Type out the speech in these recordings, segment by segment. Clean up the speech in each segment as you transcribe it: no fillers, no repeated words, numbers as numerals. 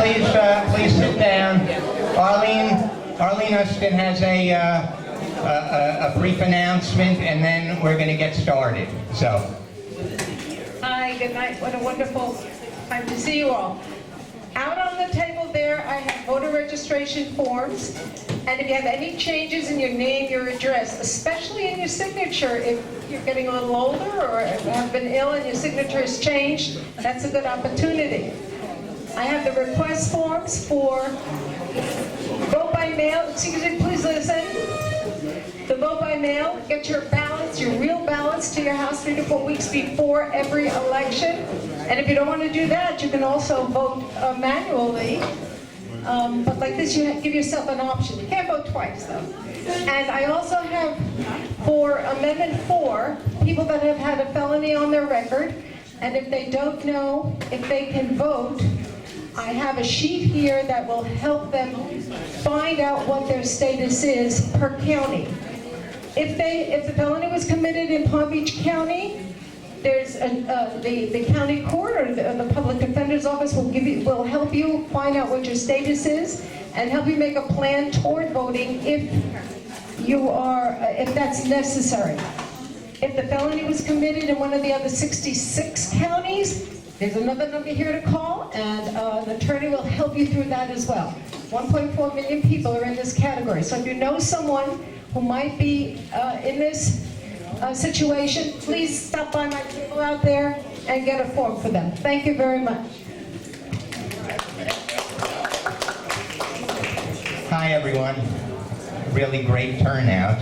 please sit down. Arlene Ustin has a brief announcement, and then we're going to get started. So. Hi, good night. What a wonderful time to see you all. Out on the table there, I have voter registration forms. And if you have any changes in your name, your address, especially in your signature, if you're getting a little older or have been ill and your signature has changed, that's a good opportunity. I have the request forms for vote by mail. Excuse me, please listen. The vote by mail, get your ballots, your real ballots, to your house 3 to 4 weeks before every election. And if you don't want to do that, you can also vote manually. But like this, you give yourself an option. You can't vote twice, though. And I also have, for Amendment 4, people that have had a felony on their record, and if they don't know if they can vote, I have a sheet here that will help them find out what their status is per county. If the felony was committed in Palm Beach County, there's the county court or the public defender's office will help you find out what your status is and help you make a plan toward voting if that's necessary. If the felony was committed in one of the other 66 counties, there's another number here to call, and an attorney will help you through that as well. 1.4 million people are in this category. So if you know someone who might be in this situation, please stop by my table out there and get a form for them. Thank you very much. Hi, everyone. Really great turnout.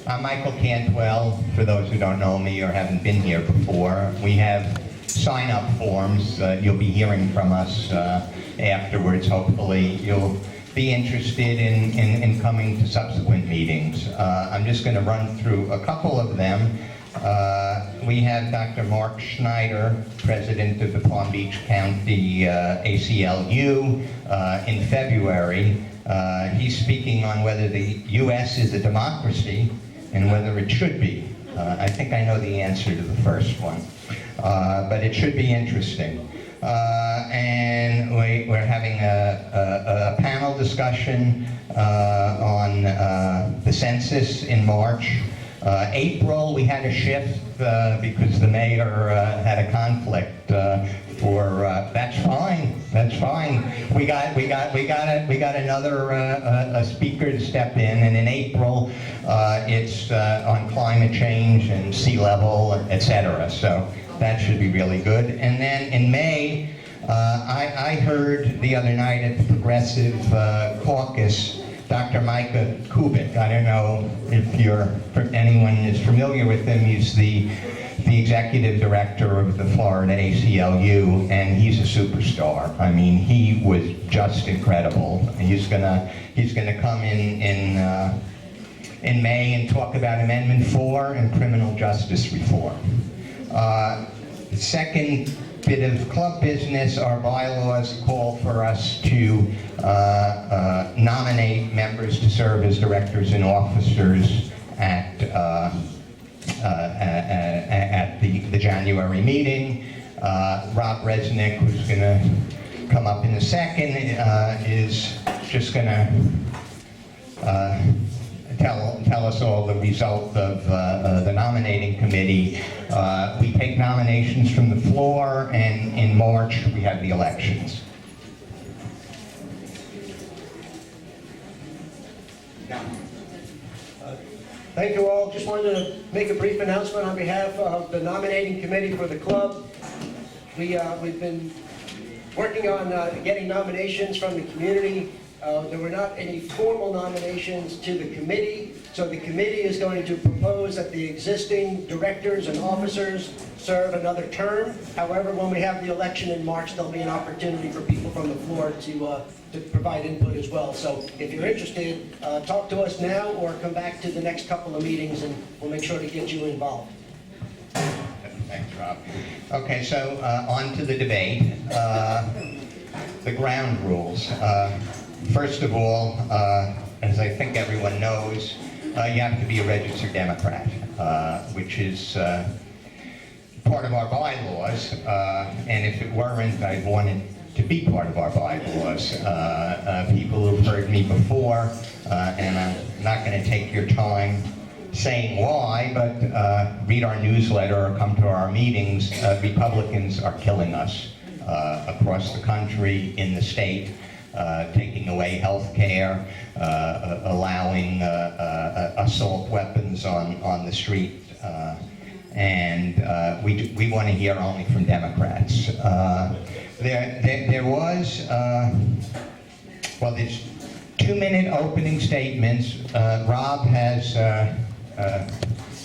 I'm Michael Cantwell, for those who don't know me or haven't been here before. We have sign-up forms. You'll be hearing from us afterwards. Hopefully you'll be interested in coming to subsequent meetings. I'm just going to run through a couple of them. We have Dr. Mark Schneider, president of the Palm Beach County ACLU, in February. He's speaking on whether the U.S. is a democracy and whether it should be. I think I know the answer to the first one. But it should be interesting. And we're having a panel discussion on the census in March. April, we had a shift because the mayor had a conflict. That's fine. We got another speaker to step in, and in April, it's on climate change and sea level, etc. So that should be really good. And then in May, I heard the other night at the Progressive Caucus, Dr. Micah Kubik. I don't know if anyone is familiar with him. He's the executive director of the Florida ACLU, and he's a superstar. I mean, he was just incredible. He's gonna come in May and talk about Amendment 4 and criminal justice reform. The second bit of club business, our bylaws call for us to nominate members to serve as directors and officers at the January meeting. Rob Resnick, who's going to come up in a second, is just going to tell us all the result of the nominating committee. We take nominations from the floor, and in March we have the elections. Thank you all. Just wanted to make a brief announcement on behalf of the nominating committee for the club. We've been working on getting nominations from the community. There were not any formal nominations to the committee, so the committee is going to propose that the existing directors and officers serve another term. However, when we have the election in March, there'll be an opportunity for people from the floor to provide input as well. So if you're interested, talk to us now or come back to the next couple of meetings and we'll make sure to get you involved. Thanks, Rob. Okay, so on to the debate. The ground rules. First of all, as I think everyone knows, you have to be a registered Democrat, which is part of our bylaws. And if it weren't, I'd want it to be part of our bylaws. People who've heard me before, and I'm not going to take your time saying why, but read our newsletter or come to our meetings. Republicans are killing us across the country, in the state, taking away health care, allowing assault weapons on the street, and we want to hear only from Democrats. There was, well, there's 2-minute opening statements. Rob has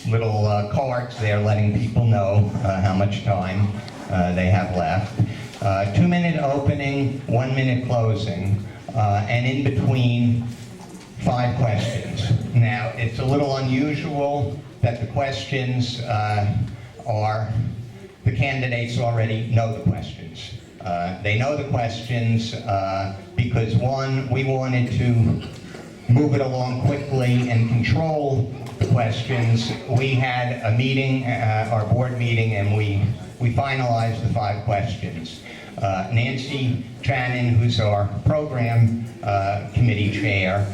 little cards there letting people know how much time they have left. 2-minute opening, 1-minute closing, and in between, 5 questions. Now, it's a little unusual that the questions are, the candidates already know the questions. They know the questions because, one, we wanted to move it along quickly and control the questions. We had a meeting, our board meeting, and we finalized the 5 questions. Nancy Trannon, who's our program committee chair,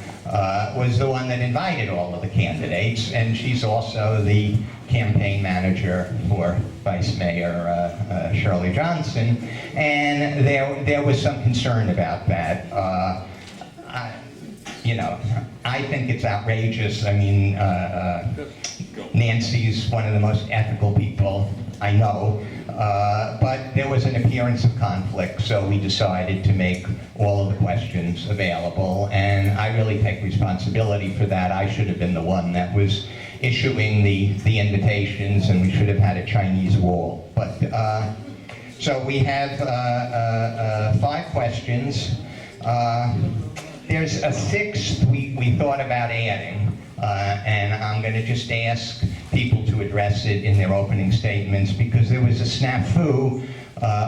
was the one that invited all of the candidates, and she's also the campaign manager for Vice Mayor Shirley Johnson, and there was some concern about that. I think it's outrageous. I mean, Nancy's one of the most ethical people I know, but there was an appearance of conflict, so we decided to make all of the questions available, and I really take responsibility for that. I should have been the one that was issuing the invitations, and we should have had a Chinese wall. But so we have 5 questions. There's a 6th we thought about adding, and I'm going to just ask people to address it in their opening statements, because there was a snafu.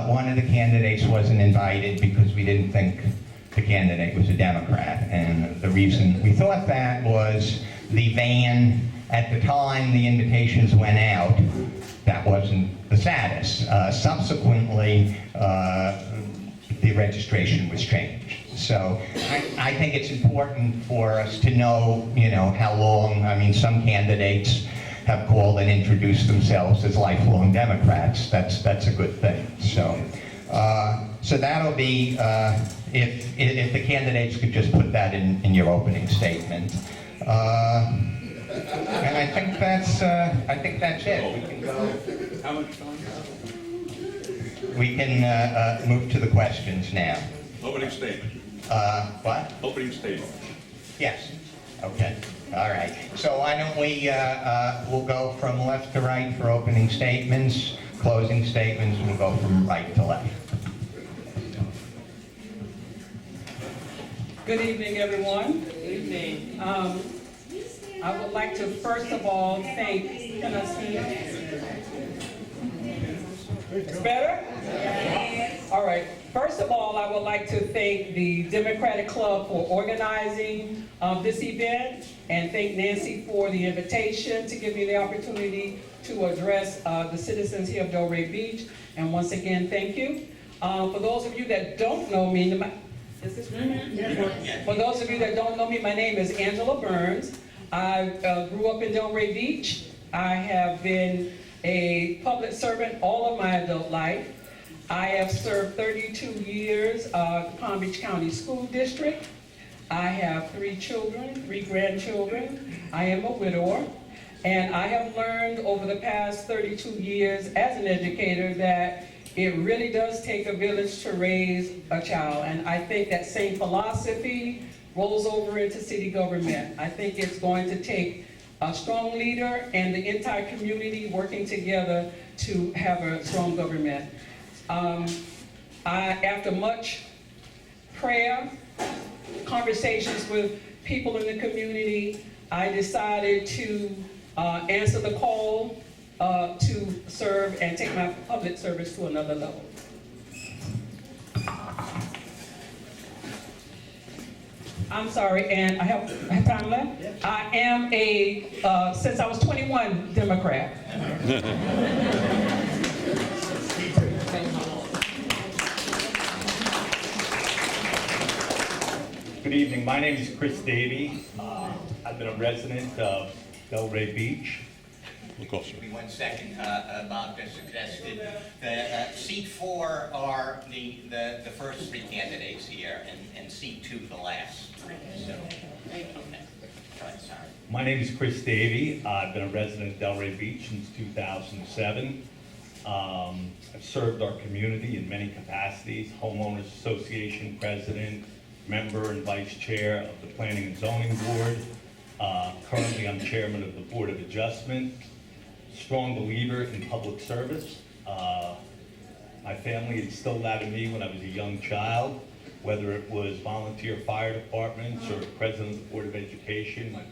One of the candidates wasn't invited because we didn't think the candidate was a Democrat, and the reason we thought that was the van, at the time the invitations went out, that wasn't the status. Subsequently, the registration was changed. So I think it's important for us to know, how long. I mean, some candidates have called and introduced themselves as lifelong Democrats. That's a good thing. So that'll be, if the candidates could just put that in your opening statement. And I think that's it. We can go. How much time? We can move to the questions now. Opening statement. What? Opening statement. Yes. Okay. All right. So why don't we, we'll go from left to right for opening statements, closing statements, we'll go from right to left. Good evening, everyone. Good evening. I would like to first of all thank, can I see it? It's better? Yes. All right. First of all, I would like to thank the Democratic Club for organizing this event, and thank Nancy for the invitation to give me the opportunity to address the citizens here of Delray Beach. And once again, thank you. For those of you that don't know me, is this right? For those of you that don't know me, my name is Angela Burns. I grew up in Delray Beach. I have been a public servant all of my adult life. I have served 32 years the Palm Beach County School District. I have 3 children, 3 grandchildren. I am a widower. And I have learned over the past 32 years as an educator that it really does take a village to raise a child. And I think that same philosophy rolls over into city government. I think it's going to take a strong leader and the entire community working together to have a strong government. After much prayer, conversations with people in the community, I decided to answer the call to serve and take my public service to another level. I'm sorry, and I have time left? Yep. I am a, since I was 21, Democrat. Good evening. My name is Chris Davey. I've been a resident of Delray Beach. Look closer. Give me 1 second. Bob just suggested the seat 4 are the first 3 candidates here, and seat 2 the last 3. So, okay. Right, sorry. My name is Chris Davey. I've been a resident of Delray Beach since 2007. I've served our community in many capacities: homeowners association president, member and vice chair of the Planning and Zoning Board. Currently, I'm chairman of the Board of Adjustment. Strong believer in public service. My family instilled that in me when I was a young child, whether it was volunteer fire departments or president of the Board of Education. My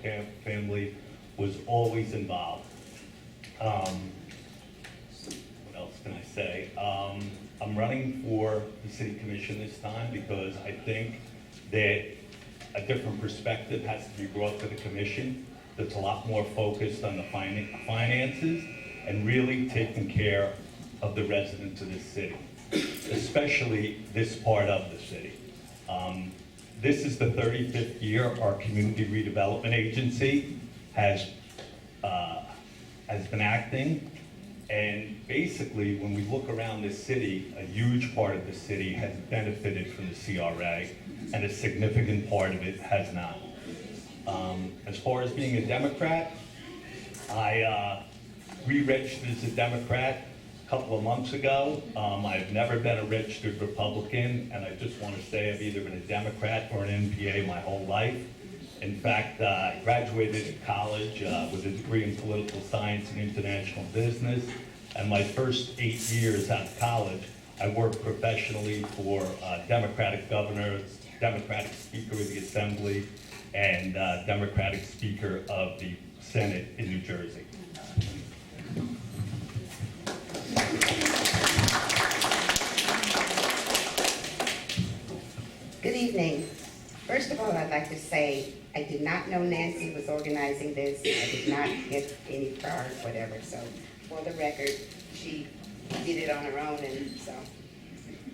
family was always involved. What else can I say? I'm running for the City Commission this time because I think that a different perspective has to be brought to the Commission that's a lot more focused on the finances and really taking care of the residents of this city, especially this part of the city. This is the 35th year our Community Redevelopment Agency has been acting. And basically, when we look around this city, a huge part of the city has benefited from the CRA, and a significant part of it has not. As far as being a Democrat, I re-registered as a Democrat a couple of months ago. I've never been a registered Republican, and I just want to say I've either been a Democrat or an NPA my whole life. In fact, I graduated in college with a degree in political science and international business, and my first 8 years out of college, I worked professionally for Democratic governor, Democratic Speaker of the Assembly, and Democratic Speaker of the Senate in New Jersey. Good evening. First of all, I'd like to say I did not know Nancy was organizing this. I did not get any card, whatever. So, for the record, she did it on her own, and so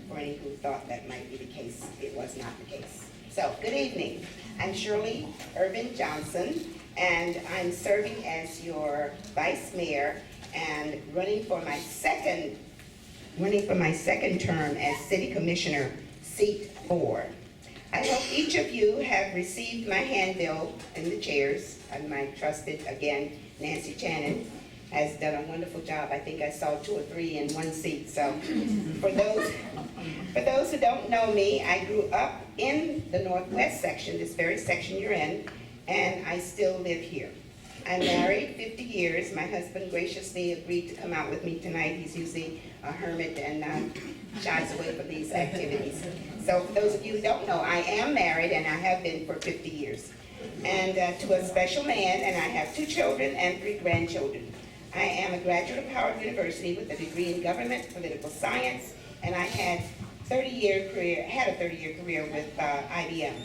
for any who thought that might be the case, it was not the case. So, good evening. I'm Shirley Irvin Johnson, and I'm serving as your vice mayor and running for my second term as city commissioner, seat 4. I hope each of you have received my handbill in the chairs. And my trusted, again, Nancy Channon has done a wonderful job. I think I saw 2 or 3 in one seat. So for those who don't know me, I grew up in the Northwest section, this very section you're in, and I still live here. I'm married 50 years. My husband graciously agreed to come out with me tonight. He's usually a hermit and shies away from these activities. So for those of you who don't know, I am married and I have been for 50 years. And to a special man, and I have 2 children and 3 grandchildren. I am a graduate of Howard University with a degree in government, political science, and I had a 30-year career with IBM.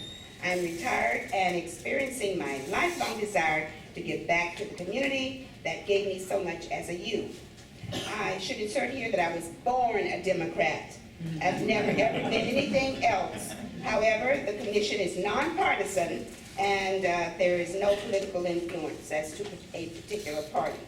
I'm retired and experiencing my lifelong desire to give back to the community that gave me so much as a youth. I should insert here that I was born a Democrat. I've never ever been anything else. However, the commission is nonpartisan and there is no political influence as to a particular party.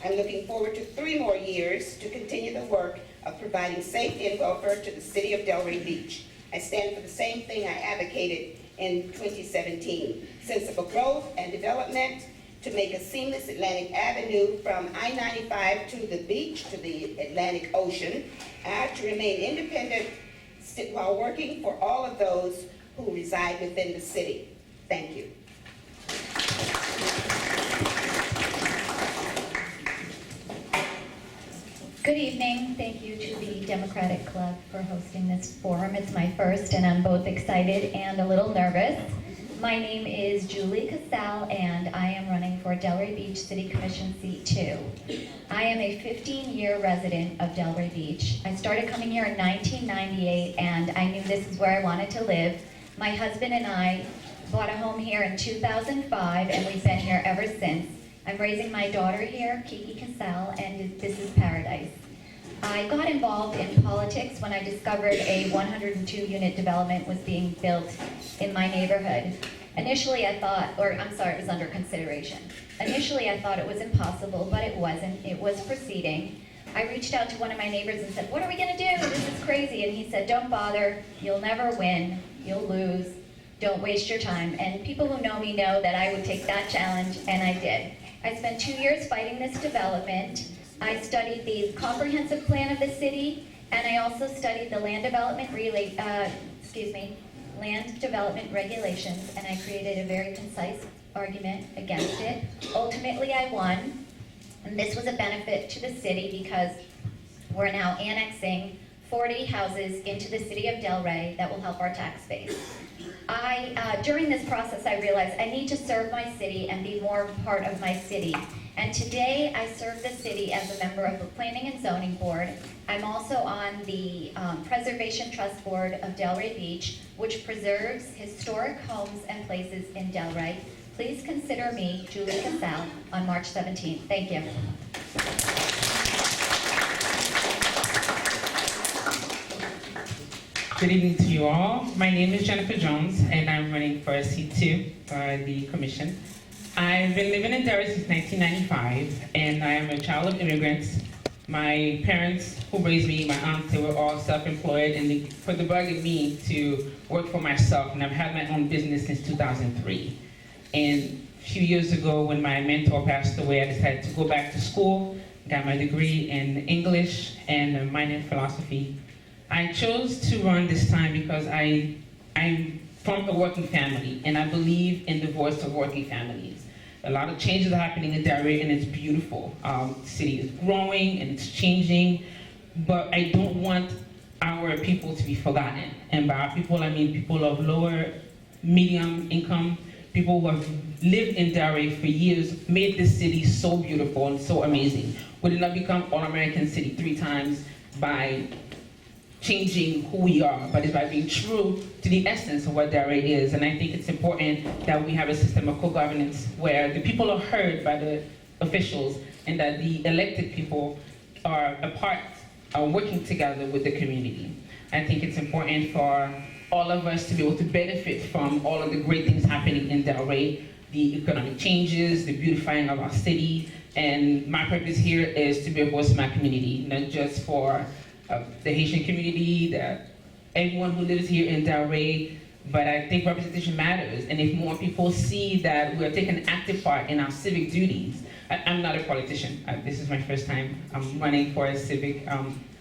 I'm looking forward to 3 more years to continue the work of providing safety and welfare to the city of Delray Beach. I stand for the same thing I advocated in 2017, sensible growth and development, to make a seamless Atlantic Avenue from I-95 to the beach, to the Atlantic Ocean, to remain independent while working for all of those who reside within the city. Thank you. Good evening. Thank you to the Democratic Club for hosting this forum. It's my first, and I'm both excited and a little nervous. My name is Julie Casal, and I am running for Delray Beach City Commission seat 2. I am a 15-year resident of Delray Beach. I started coming here in 1998, and I knew this is where I wanted to live. My husband and I bought a home here in 2005, and we've been here ever since. I'm raising my daughter here, Kiki Casal, and this is paradise. I got involved in politics when I discovered a 102-unit development was being built in my neighborhood. Initially I thought, it was under consideration. Initially I thought it was impossible, but it wasn't. It was proceeding. I reached out to one of my neighbors and said, what are we gonna do? This is crazy. And he said, don't bother, you'll never win, you'll lose, don't waste your time. And people who know me know that I would take that challenge, and I did. I spent 2 years fighting this development. I studied the comprehensive plan of the city, and I also studied the land development regulations, and I created a very concise argument against it. Ultimately, I won. And this was a benefit to the city because we're now annexing 40 houses into the city of Delray that will help our tax base. During this process, I realized I need to serve my city and be more part of my city. And today, I serve the city as a member of the Planning and Zoning Board. I'm also on the Preservation Trust Board of Delray Beach, which preserves historic homes and places in Delray. Please consider me, Julie Casal, on March 17th. Thank you. Good evening to you all. My name is Jennifer Jones, and I'm running for a seat 2 for the commission. I've been living in Delray since 1995, and I am a child of immigrants. My parents who raised me, my aunts, they were all self-employed, and they put the bug in me to work for myself, and I've had my own business since 2003. And a few years ago, when my mentor passed away, I decided to go back to school, got my degree in English and a minor in philosophy. I chose to run this time because I'm from a working family, and I believe in the voice of working families. A lot of changes are happening in Delray, and it's beautiful. The city is growing and it's changing, but I don't want our people to be forgotten. And by our people, I mean people of lower, medium income, people who have lived in Delray for years, made this city so beautiful and so amazing. We did not become All-American City 3 times by changing who we are, but it's by being true to the essence of what Delray is. And I think it's important that we have a system of co-governance where the people are heard by the officials and that the elected people are working together with the community. I think it's important for all of us to be able to benefit from all of the great things happening in Delray, the economic changes, the beautifying of our city, and my purpose here is to be a voice in my community, not just for the Haitian community, that everyone who lives here in Delray, but I think representation matters, and if more people see that we're taking an active part in our civic duties. I'm not a politician. This is my first time I'm running for a civic,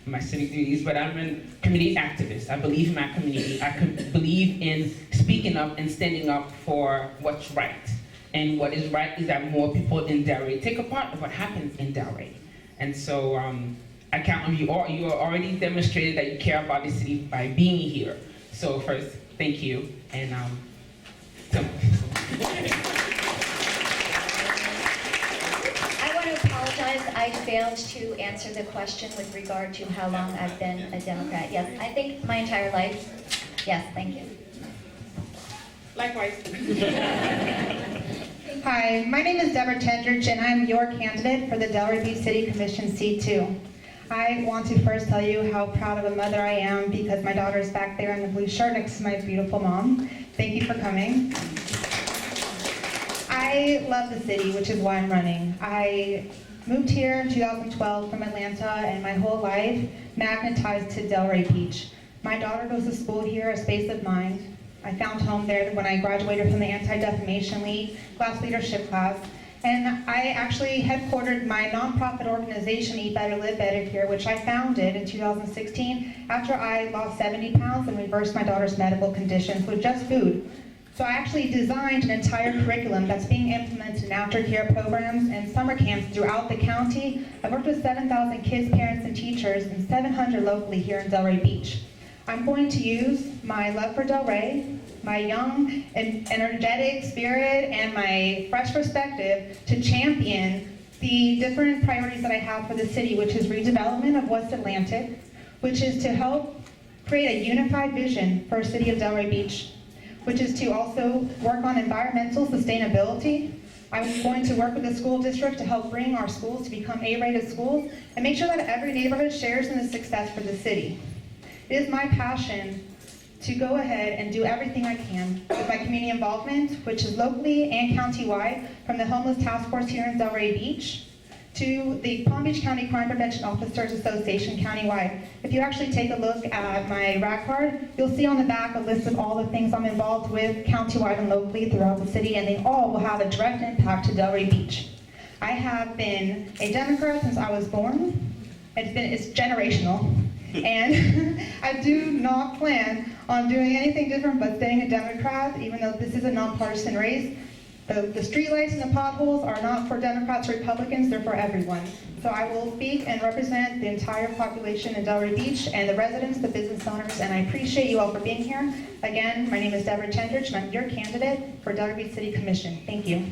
my civic duties, but I'm a community activist. I believe in my community. I believe in speaking up and standing up for what's right. And what is right is that more people in Delray take a part of what happens in Delray. And so I count on you all. You are already demonstrated that you care about the city by being here. So first, thank you. And I want to apologize. I failed to answer the question with regard to how long I've been a Democrat. Yes, I think my entire life. Yes, thank you. likewise. Hi, my name is Deborah Tendridge, and I'm your candidate for the Delray Beach City Commission Seat 2. I want to first tell you how proud of a mother I am because my daughter is back there in the blue shirt next to my beautiful mom. Thank you for coming. I love the city, which is why I'm running. I moved here in 2012 from Atlanta, and my whole life magnetized to Delray Beach. My daughter goes to school here, a space of mind. I found home there when I graduated from the Anti-Defamation League class leadership class. And I actually headquartered my nonprofit organization, Eat Better, Live Better here, which I founded in 2016 after I lost 70 pounds and reversed my daughter's medical conditions with just food. So I actually designed an entire curriculum that's being implemented in aftercare programs and summer camps throughout the county. I've worked with 7,000 kids, parents, and teachers, and 700 locally here in Delray Beach. I'm going to use my love for Delray, my young and energetic spirit, and my fresh perspective to champion the different priorities that I have for the city, which is redevelopment of West Atlantic, which is to help create a unified vision for the city of Delray Beach, which is to also work on environmental sustainability, I'm going to work with the school district to help bring our schools to become A-rated schools and make sure that every neighborhood shares in the success for the city. It is my passion to go ahead and do everything I can with my community involvement, which is locally and countywide, from the Homeless Task Force here in Delray Beach to the Palm Beach County Crime Prevention Officers Association countywide. If you actually take a look at my RAC card, you'll see on the back a list of all the things I'm involved with countywide and locally throughout the city, and they all will have a direct impact to Delray Beach. I have been a Democrat since I was born. It's generational. And I do not plan on doing anything different but staying a Democrat, even though this is a nonpartisan race. The streetlights and the potholes are not for Democrats or Republicans, they're for everyone. So I will speak and represent the entire population in Delray Beach and the residents, the business owners, and I appreciate you all for being here. Again, my name is Deborah Chendrich, and I'm your candidate for Delray Beach City Commission. Thank you.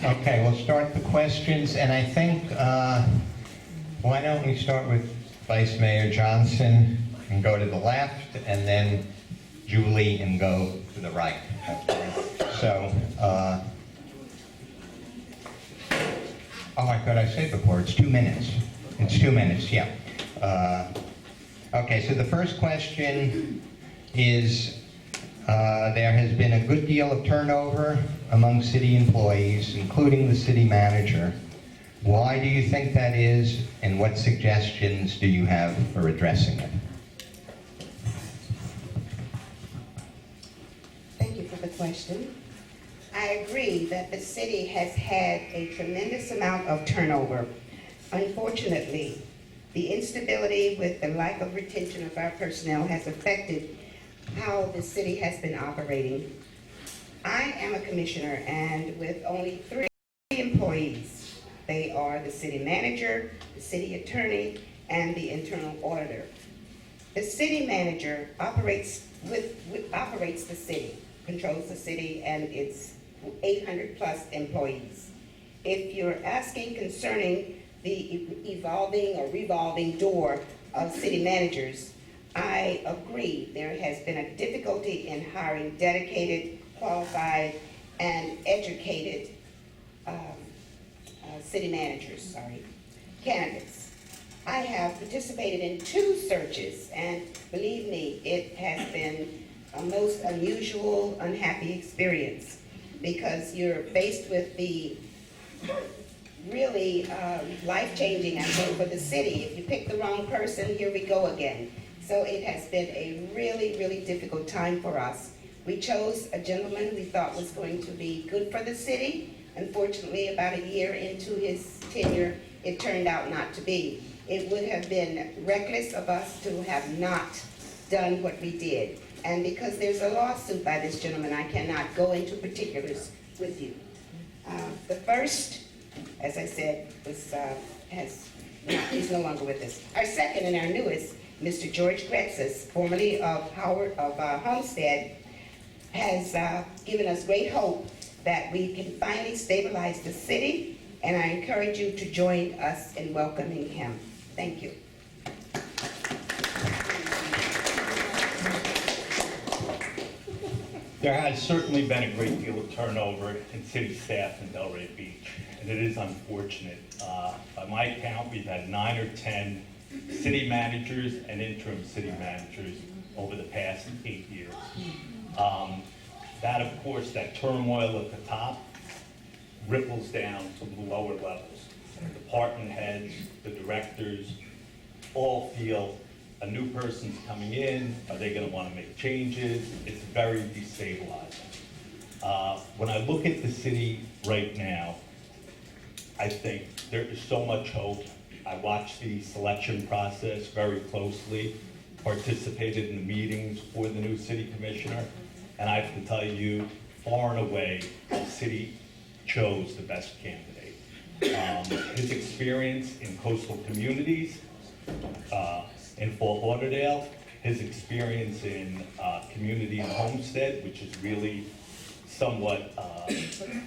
Okay, we'll start the questions, and I think, why don't we start with Vice Mayor Johnson and go to the left, and then Julie and go to the right. So, oh, I thought I said before, it's 2 minutes. It's 2 minutes, yeah. Okay, so the first question is, there has been a good deal of turnover among city employees, including the city manager. Why do you think that is, and what suggestions do you have for addressing it? Thank you for the question. I agree that the city has had a tremendous amount of turnover. Unfortunately, the instability with the lack of retention of our personnel has affected how the city has been operating. I am a commissioner, and with only 3 employees. They are the city manager, the city attorney, and the internal auditor. The city manager operates the city, controls the city and its 800 plus employees. If you're asking concerning the evolving or revolving door of city managers, I agree there has been a difficulty in hiring dedicated, qualified, and educated city managers, candidates. I have participated in 2 searches, and believe me, it has been a most unusual, unhappy experience, because you're faced with the really life-changing, I think, for the city. If you pick the wrong person, here we go again. So it has been a really, really difficult time for us. We chose a gentleman we thought was going to be good for the city. Unfortunately, about a year into his tenure, it turned out not to be. It would have been reckless of us to have not done what we did. And because there's a lawsuit by this gentleman, I cannot go into particulars with you. The first, as I said, was, he's no longer with us. Our second and our newest, Mr. George Grexis, formerly of Homestead, has given us great hope that we can finally stabilize the city, and I encourage you to join us in welcoming him. Thank you. There has certainly been a great deal of turnover in city staff in Delray Beach, and it is unfortunate. By my count, we've had 9 or 10 city managers and interim city managers over the past 8 years. That, of course, that turmoil at the top ripples down to the lower levels. The department heads, the directors, all feel a new person's coming in. Are they going to want to make changes? It's very destabilizing. When I look at the city right now, I think there is so much hope. I watched the selection process very closely, participated in the meetings for the new city commissioner, and I have to tell you, far and away, the city chose the best candidate. His experience in coastal communities, in Fort Lauderdale, his experience in community and homestead, which is really somewhat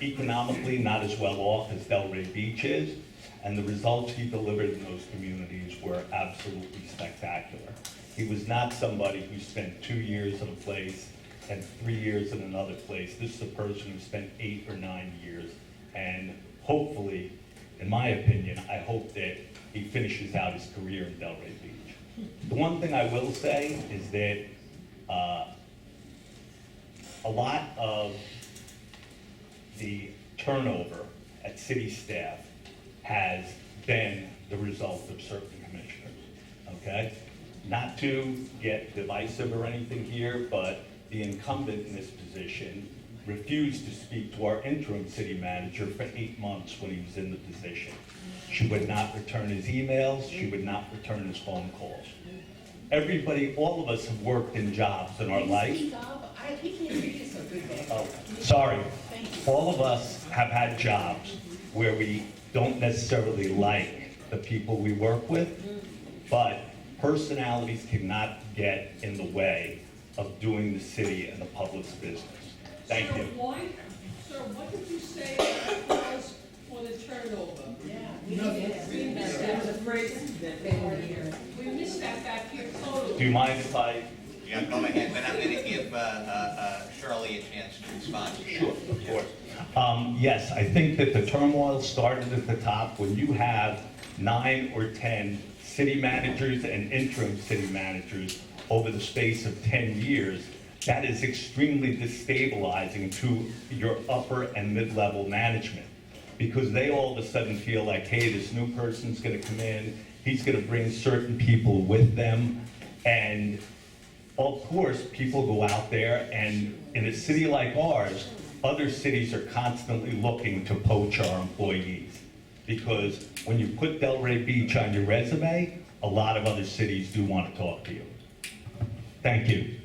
economically not as well off as Delray Beach is, and the results he delivered in those communities were absolutely spectacular. He was not somebody who spent 2 years in a place and 3 years in another place. This is a person who spent 8 or 9 years, and hopefully, in my opinion, I hope that he finishes out his career in Delray Beach. The one thing I will say is that a lot of the turnover at city staff has been the result of certain commissioners, okay? Not to get divisive or anything here, but the incumbent in this position refused to speak to our interim city manager for 8 months when he was in the position. She would not return his emails, she would not return his phone calls. Everybody, all of us have worked in jobs in our life. Oh, sorry. All of us have had jobs where we don't necessarily like the people we work with, but personalities cannot get in the way of doing the city and the public's business. Thank you. Sir, what did you say about the cause for the turnover? We missed that. We missed that back here totally. Do you mind if I? Yeah, go ahead, but I'm going to give Shirley a chance to respond. Sure, of course. Yes, I think that the turmoil started at the top when you have 9 or 10 city managers and interim city managers over the space of 10 years. That is extremely destabilizing to your upper and mid-level management, because they all of a sudden feel like, hey, this new person's going to come in, he's going to bring certain people with them, and of course, people go out there, and in a city like ours, other cities are constantly looking to poach our employees, because when you put Delray Beach on your resume, a lot of other cities do want to talk to you. Thank you.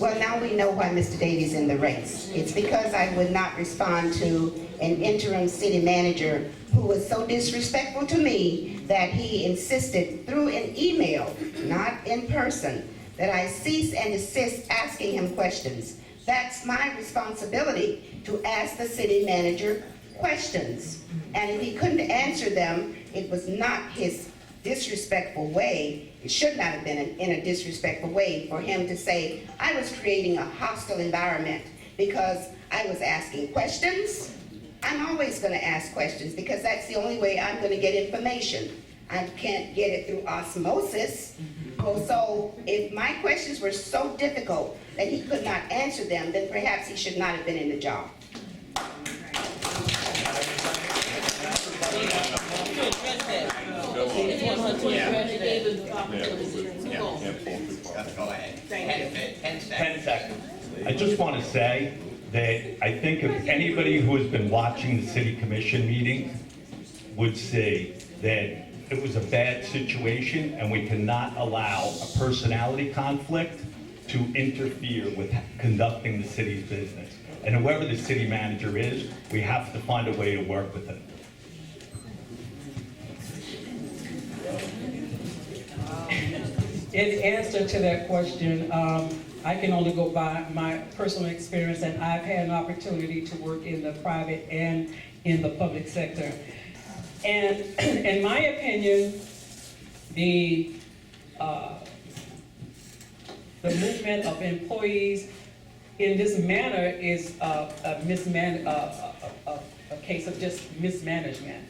Well, now we know why Mr. Davies in the race. It's because I would not respond to an interim city manager who was so disrespectful to me that he insisted through an email, not in person, that I cease and desist asking him questions. That's my responsibility, to ask the city manager questions. And if he couldn't answer them, it was not his disrespectful way. It should not have been in a disrespectful way for him to say, I was creating a hostile environment because I was asking questions. I'm always going to ask questions because that's the only way I'm going to get information. I can't get it through osmosis. So if my questions were so difficult that he could not answer them, then perhaps he should not have been in the job. Go ahead. 10 seconds. 10 seconds. I just want to say that I think if anybody who has been watching the city commission meeting would see that it was a bad situation and we cannot allow a personality conflict to interfere with conducting the city's business. And whoever the city manager is, we have to find a way to work with him. In answer to that question, I can only go by my personal experience, and I've had an opportunity to work in the private and in the public sector. And in my opinion, the movement of employees in this manner is a case of just mismanagement.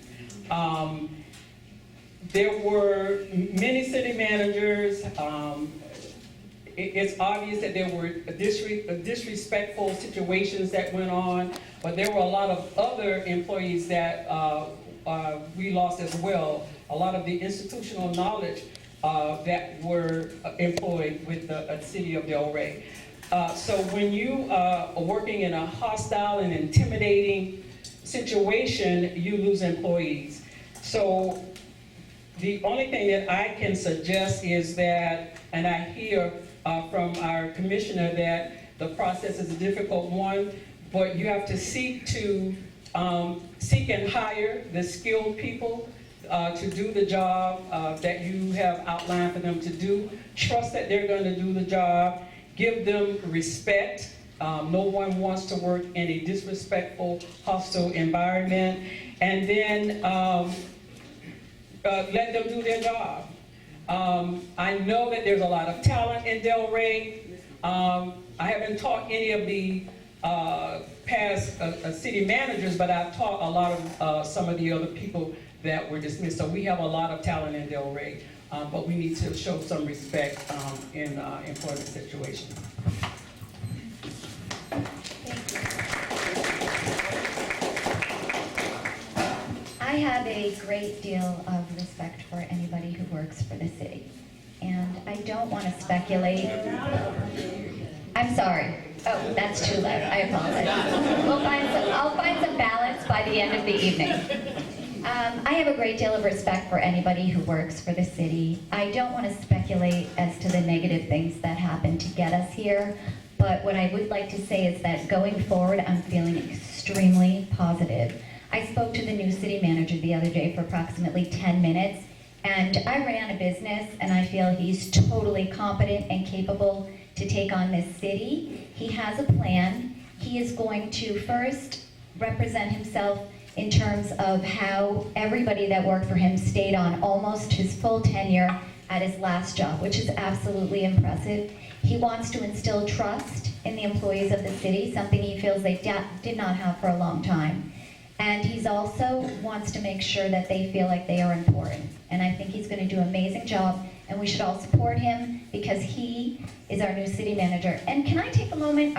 There were many city managers. It's obvious that there were disrespectful situations that went on, but there were a lot of other employees that we lost as well. A lot of the institutional knowledge that were employed with the city of Delray. So when you are working in a hostile and intimidating situation, you lose employees. So the only thing that I can suggest is that, and I hear from our commissioner that the process is a difficult one, but you have to seek and hire the skilled people to do the job that you have outlined for them to do. Trust that they're going to do the job. Give them respect No one wants to work in a disrespectful, hostile environment. And then let them do their job. I know that there's a lot of talent in Delray. I haven't taught any of the past city managers, but I've taught a lot of some of the other people that were dismissed. So we have a lot of talent in Delray, but we need to show some respect in employment situations. I have a great deal of respect for anybody who works for the city. And I don't want to speculate. I'm sorry. Oh, that's too loud. I apologize. I'll find some balance by the end of the evening. I have a great deal of respect for anybody who works for the city. I don't want to speculate as to the negative things that happened to get us here. But what I would like to say is that going forward, I'm feeling extremely positive. I spoke to the new city manager the other day for approximately 10 minutes, and I ran a business, and I feel he's totally competent and capable to take on this city. He has a plan. He is going to first represent himself in terms of how everybody that worked for him stayed on almost his full tenure at his last job, which is absolutely impressive. He wants to instill trust in the employees of the city, something he feels they did not have for a long time. And he's also wants to make sure that they feel like they are important. And I think he's going to do an amazing job, and we should all support him because he is our new city manager. And can I take a moment?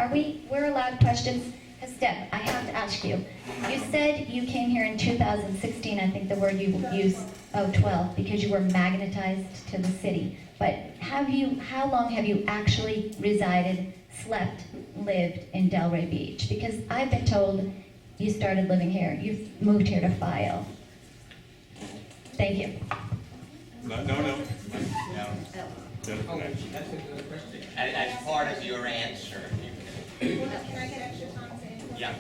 We're allowed questions? Deb, I have to ask you. You said you came here in 2016, I think the word you used, 12, because you were magnetized to the city. But how long have you actually resided, slept, lived in Delray Beach? Because I've been told you started living here. You've moved here to file. Thank you. No. As part of your answer, Can I get extra time to answer? yeah.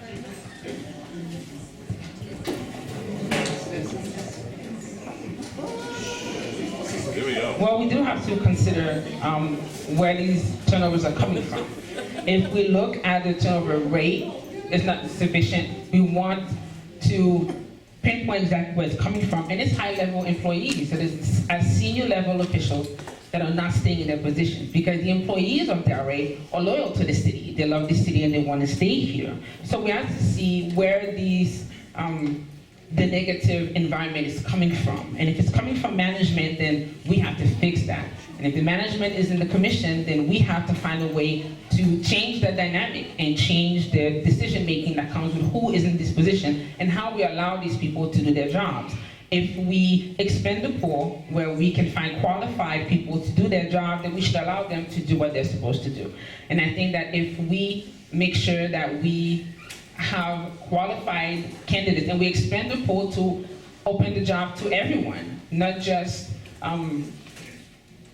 Here we go. Well, we do have to consider where these turnovers are coming from. If we look at the turnover rate, it's not sufficient. We want to pinpoint exactly where it's coming from, and it's high-level employees. So there's senior-level officials that are not staying in their positions because the employees of Delray are loyal to the city. They love the city and they want to stay here. So we have to see where these the negative environment is coming from. And if it's coming from management, then we have to fix that. And if the management is in the commission, then we have to find a way to change the dynamic and change the decision-making that comes with who is in this position and how we allow these people to do their jobs. If we expand the pool where we can find qualified people to do their job, then we should allow them to do what they're supposed to do. And I think that if we make sure that we have qualified candidates and we expand the pool to open the job to everyone, not just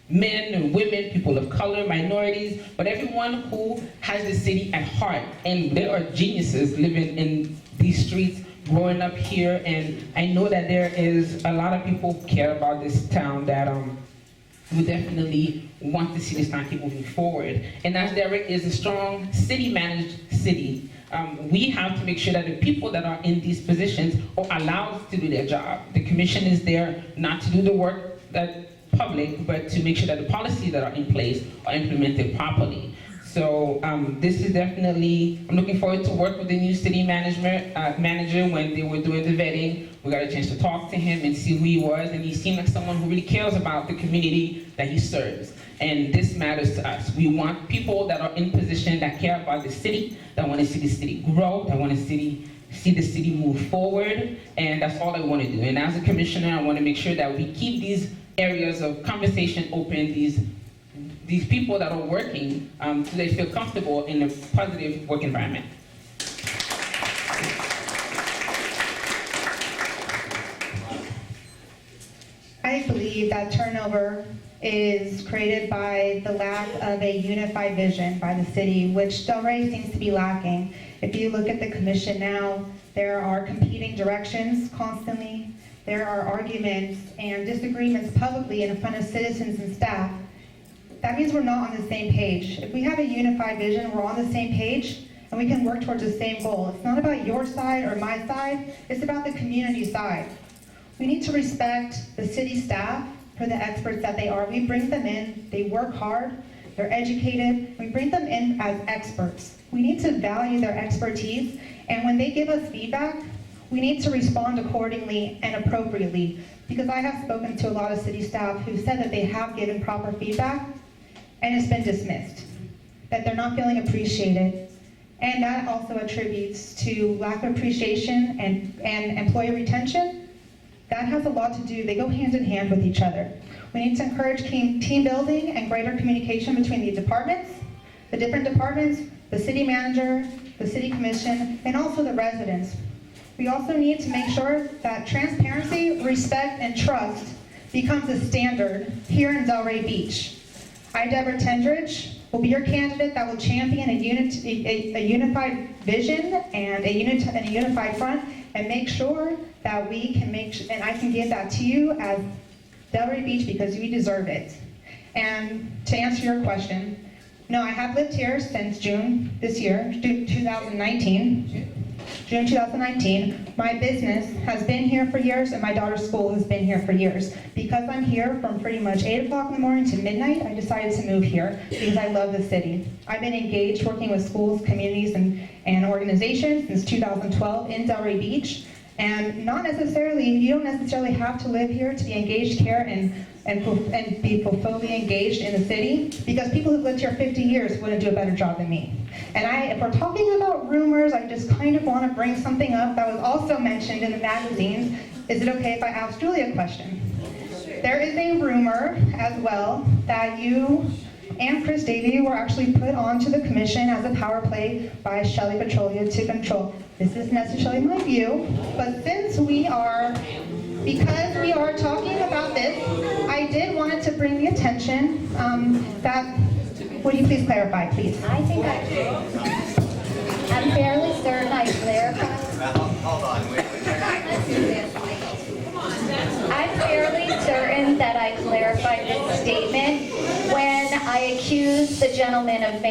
men and women, people of color, minorities, but everyone who has the city at heart. And there are geniuses living in these streets, growing up here, and I know that there is a lot of people who care about this town that we definitely want to see this town keep moving forward. And as Derek is a strong city-managed city, we have to make sure that the people that are in these positions are allowed to do their job. The commission is there not to do the work that public, but to make sure that the policies that are in place are implemented properly. So this is definitely, I'm looking forward to work with the new city manager when they were doing the vetting. We got a chance to talk to him and see who he was, and he seemed like someone who really cares about the community that he serves. And this matters to us. We want people that are in position that care about the city, that want to see the city grow, that want to see the city move forward, and that's all I want to do. And as a commissioner, I want to make sure that we keep these areas of conversation open, these people that are working, so they feel comfortable in a positive work environment. I believe that turnover is created by the lack of a unified vision by the city, which Delray seems to be lacking. If you look at the commission now, there are competing directions constantly. There are arguments and disagreements publicly in front of citizens and staff. that means we're not on the same page. If we have a unified vision, we're on the same page, and we can work towards the same goal. It's not about your side or my side, it's about the community side. We need to respect the city staff for the experts that they are. We bring them in, they work hard, they're educated, we bring them in as experts. We need to value their expertise, and when they give us feedback, we need to respond accordingly and appropriately, because I have spoken to a lot of city staff who said that they have given proper feedback, and it's been dismissed, that they're not feeling appreciated. And that also attributes to lack of appreciation and employee retention. That has a lot to do, they go hand in hand with each other. We need to encourage team building and greater communication between the departments, the different departments, the city manager, the city commission, and also the residents. We also need to make sure that transparency, respect, and trust becomes a standard here in Delray Beach. I, Deborah Tendridge, will be your candidate that will champion a unified vision and a unified front, and make sure that we can and I can give that to you as Delray Beach, because you deserve it. And to answer your question, no, I have lived here since June this year, June 2019. My business has been here for years, and my daughter's school has been here for years. Because I'm here from pretty much 8 o'clock in the morning to midnight, I decided to move here because I love the city. I've been engaged working with schools, communities, and organizations since 2012 in Delray Beach. And you don't necessarily have to live here to be engaged here and be fully engaged in the city, because people who've lived here 50 years wouldn't do a better job than me. And if we're talking about rumors, I just kind of want to bring something up that was also mentioned in the magazines. Is it okay if I ask Julie a question? There is a rumor as well that you and Chris Davey were actually put onto the commission as a power play by Shelley Petrolia to control. This isn't necessarily my view, but since because we are talking about this, I did want to bring the attention that, would you please clarify, please? I think I'm fairly certain I clarified. Hold on, I'm fairly certain that I clarified this statement when I accused the gentleman of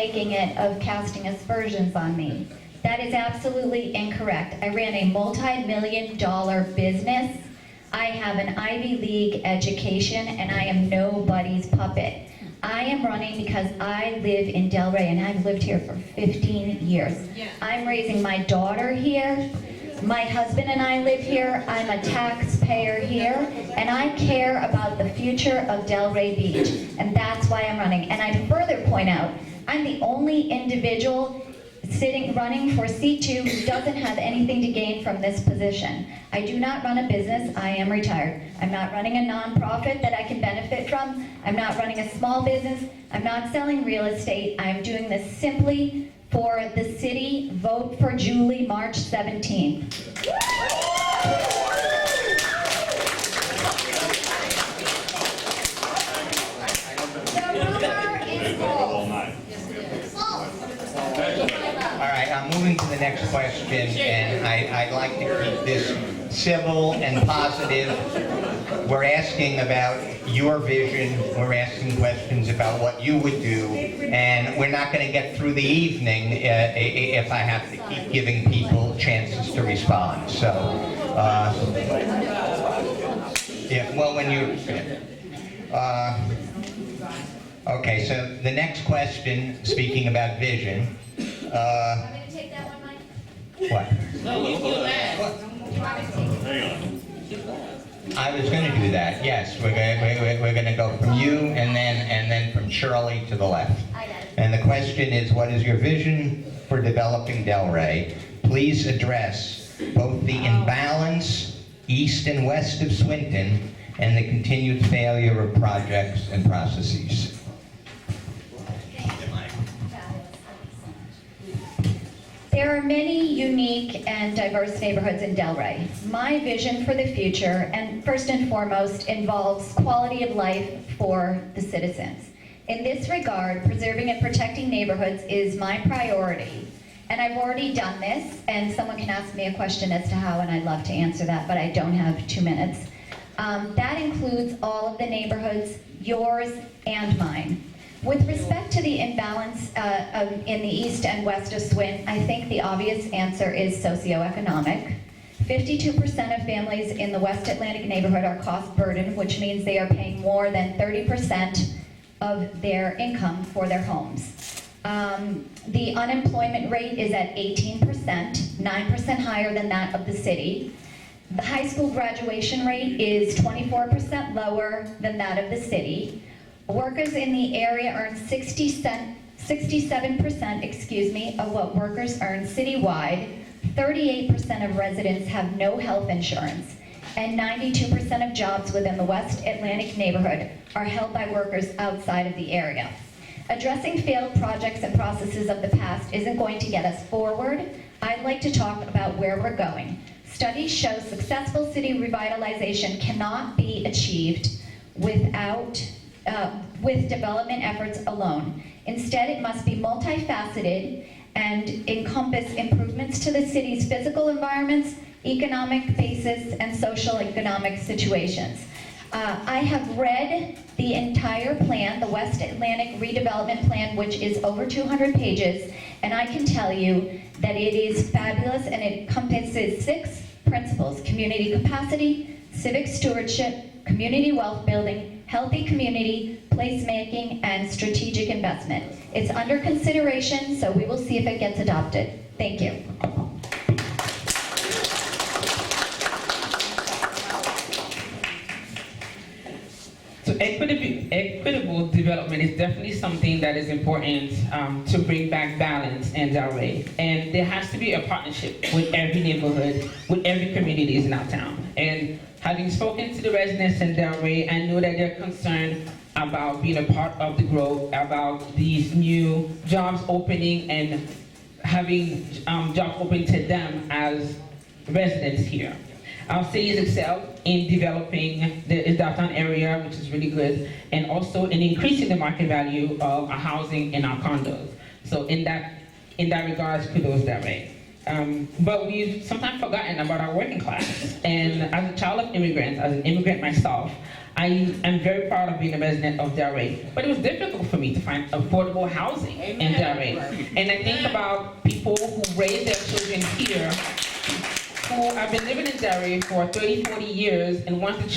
casting aspersions on me. That is absolutely incorrect. I ran a multi-million-dollar business. I have an Ivy League education, and I am nobody's puppet. I am running because I live in Delray, and I've lived here for 15 years. I'm raising my daughter here. My husband and I live here. I'm a taxpayer here, and I care about the future of Delray Beach, and that's why I'm running. And I'd further point out, I'm the only individual running for seat 2 who doesn't have anything to gain from this position. I do not run a business. I am retired. I'm not running a nonprofit that I can benefit from. I'm not running a small business. I'm not selling real estate. I'm doing this simply for the city. Vote for Julie March 17th. All right, I'm moving to the next question, and I'd like to keep this civil and positive. We're asking about your vision, we're asking questions about what you would do, and we're not going to get through the evening if I have to keep giving people chances to respond. So, yeah, well, when you... okay, so the next question, speaking about vision... Want me to take that one, Mike? What? No, hang on. I was going to do that. Yes, we're going to go from you and then from Shirley to the left. I got it. And the question is, what is your vision for developing Delray? Please address both the imbalance east and west of Swinton and the continued failure of projects and processes. There are many unique and diverse neighborhoods in Delray. My vision for the future, and first and foremost, involves quality of life for the citizens. In this regard, preserving and protecting neighborhoods is my priority. And I've already done this, and someone can ask me a question as to how, and I'd love to answer that, but I don't have 2 minutes. That includes all of the neighborhoods, yours and mine. With respect to the imbalance in the east and west of Swin, I think the obvious answer is socioeconomic. 52% of families in the West Atlantic neighborhood are cost burdened, which means they are paying more than 30% of their income for their homes. The unemployment rate is at 18%, 9% higher than that of the city. The high school graduation rate is 24% lower than that of the city. Workers in the area earn 67% of what workers earn citywide. 38% of residents have no health insurance, and 92% of jobs within the West Atlantic neighborhood are held by workers outside of the area. Addressing failed projects and processes of the past isn't going to get us forward. I'd like to talk about where we're going. Studies show successful city revitalization cannot be achieved with development efforts alone. Instead, it must be multifaceted and encompass improvements to the city's physical environments, economic basis, and social economic situations. I have read the entire plan, the West Atlantic Redevelopment Plan, which is over 200 pages, and I can tell you that it is fabulous, and it encompasses 6 principles: community capacity, civic stewardship, community wealth building, healthy community, placemaking, and strategic investment. It's under consideration, so we will see if it gets adopted. Thank you. So equitable development is definitely something that is important to bring back balance in Delray. And there has to be a partnership with every neighborhood, with every community in our town. And having spoken to the residents in Delray, I know that they're concerned about being a part of the growth, about these new jobs opening and having jobs open to them as residents here. Our city has excelled in developing the downtown area, which is really good, and also in increasing the market value of our housing and our condos. So in that regards, kudos that way. But we've sometimes forgotten about our working class. And as a child of immigrants, as an immigrant myself, I am very proud of being a resident of Delray. But it was difficult for me to find affordable housing in Delray. And I think about people who raise their children here, who have been living in Delray for 30, 40 years, and once the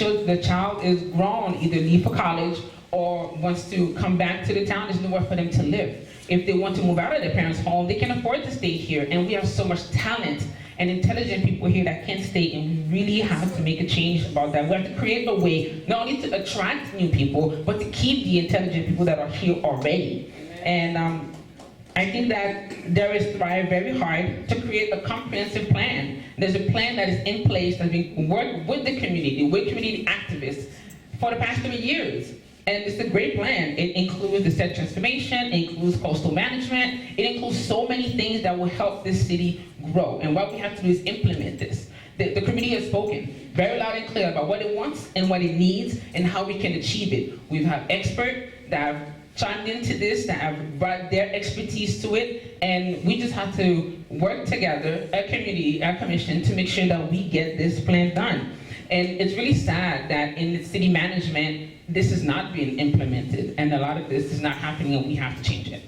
child is grown, either leave for college or wants to come back to the town, there's nowhere for them to live. If they want to move out of their parents' home, they can afford to stay here. And we have so much talent and intelligent people here that can stay, and we really have to make a change about that. We have to create a way not only to attract new people, but to keep the intelligent people that are here already. And I think that Delray strive very hard to create a comprehensive plan. There's a plan that is in place that's been worked with the community, with community activists for the past 3 years. And it's a great plan. It includes the set transformation, it includes coastal management, it includes so many things that will help this city grow. And what we have to do is implement this. The community has spoken very loud and clear about what it wants and what it needs and how we can achieve it. We've had experts that have chimed into this, that have brought their expertise to it, and we just have to work together, a community, a commission, to make sure that we get this plan done. And it's really sad that in the city management, this is not being implemented, and a lot of this is not happening, and we have to change it.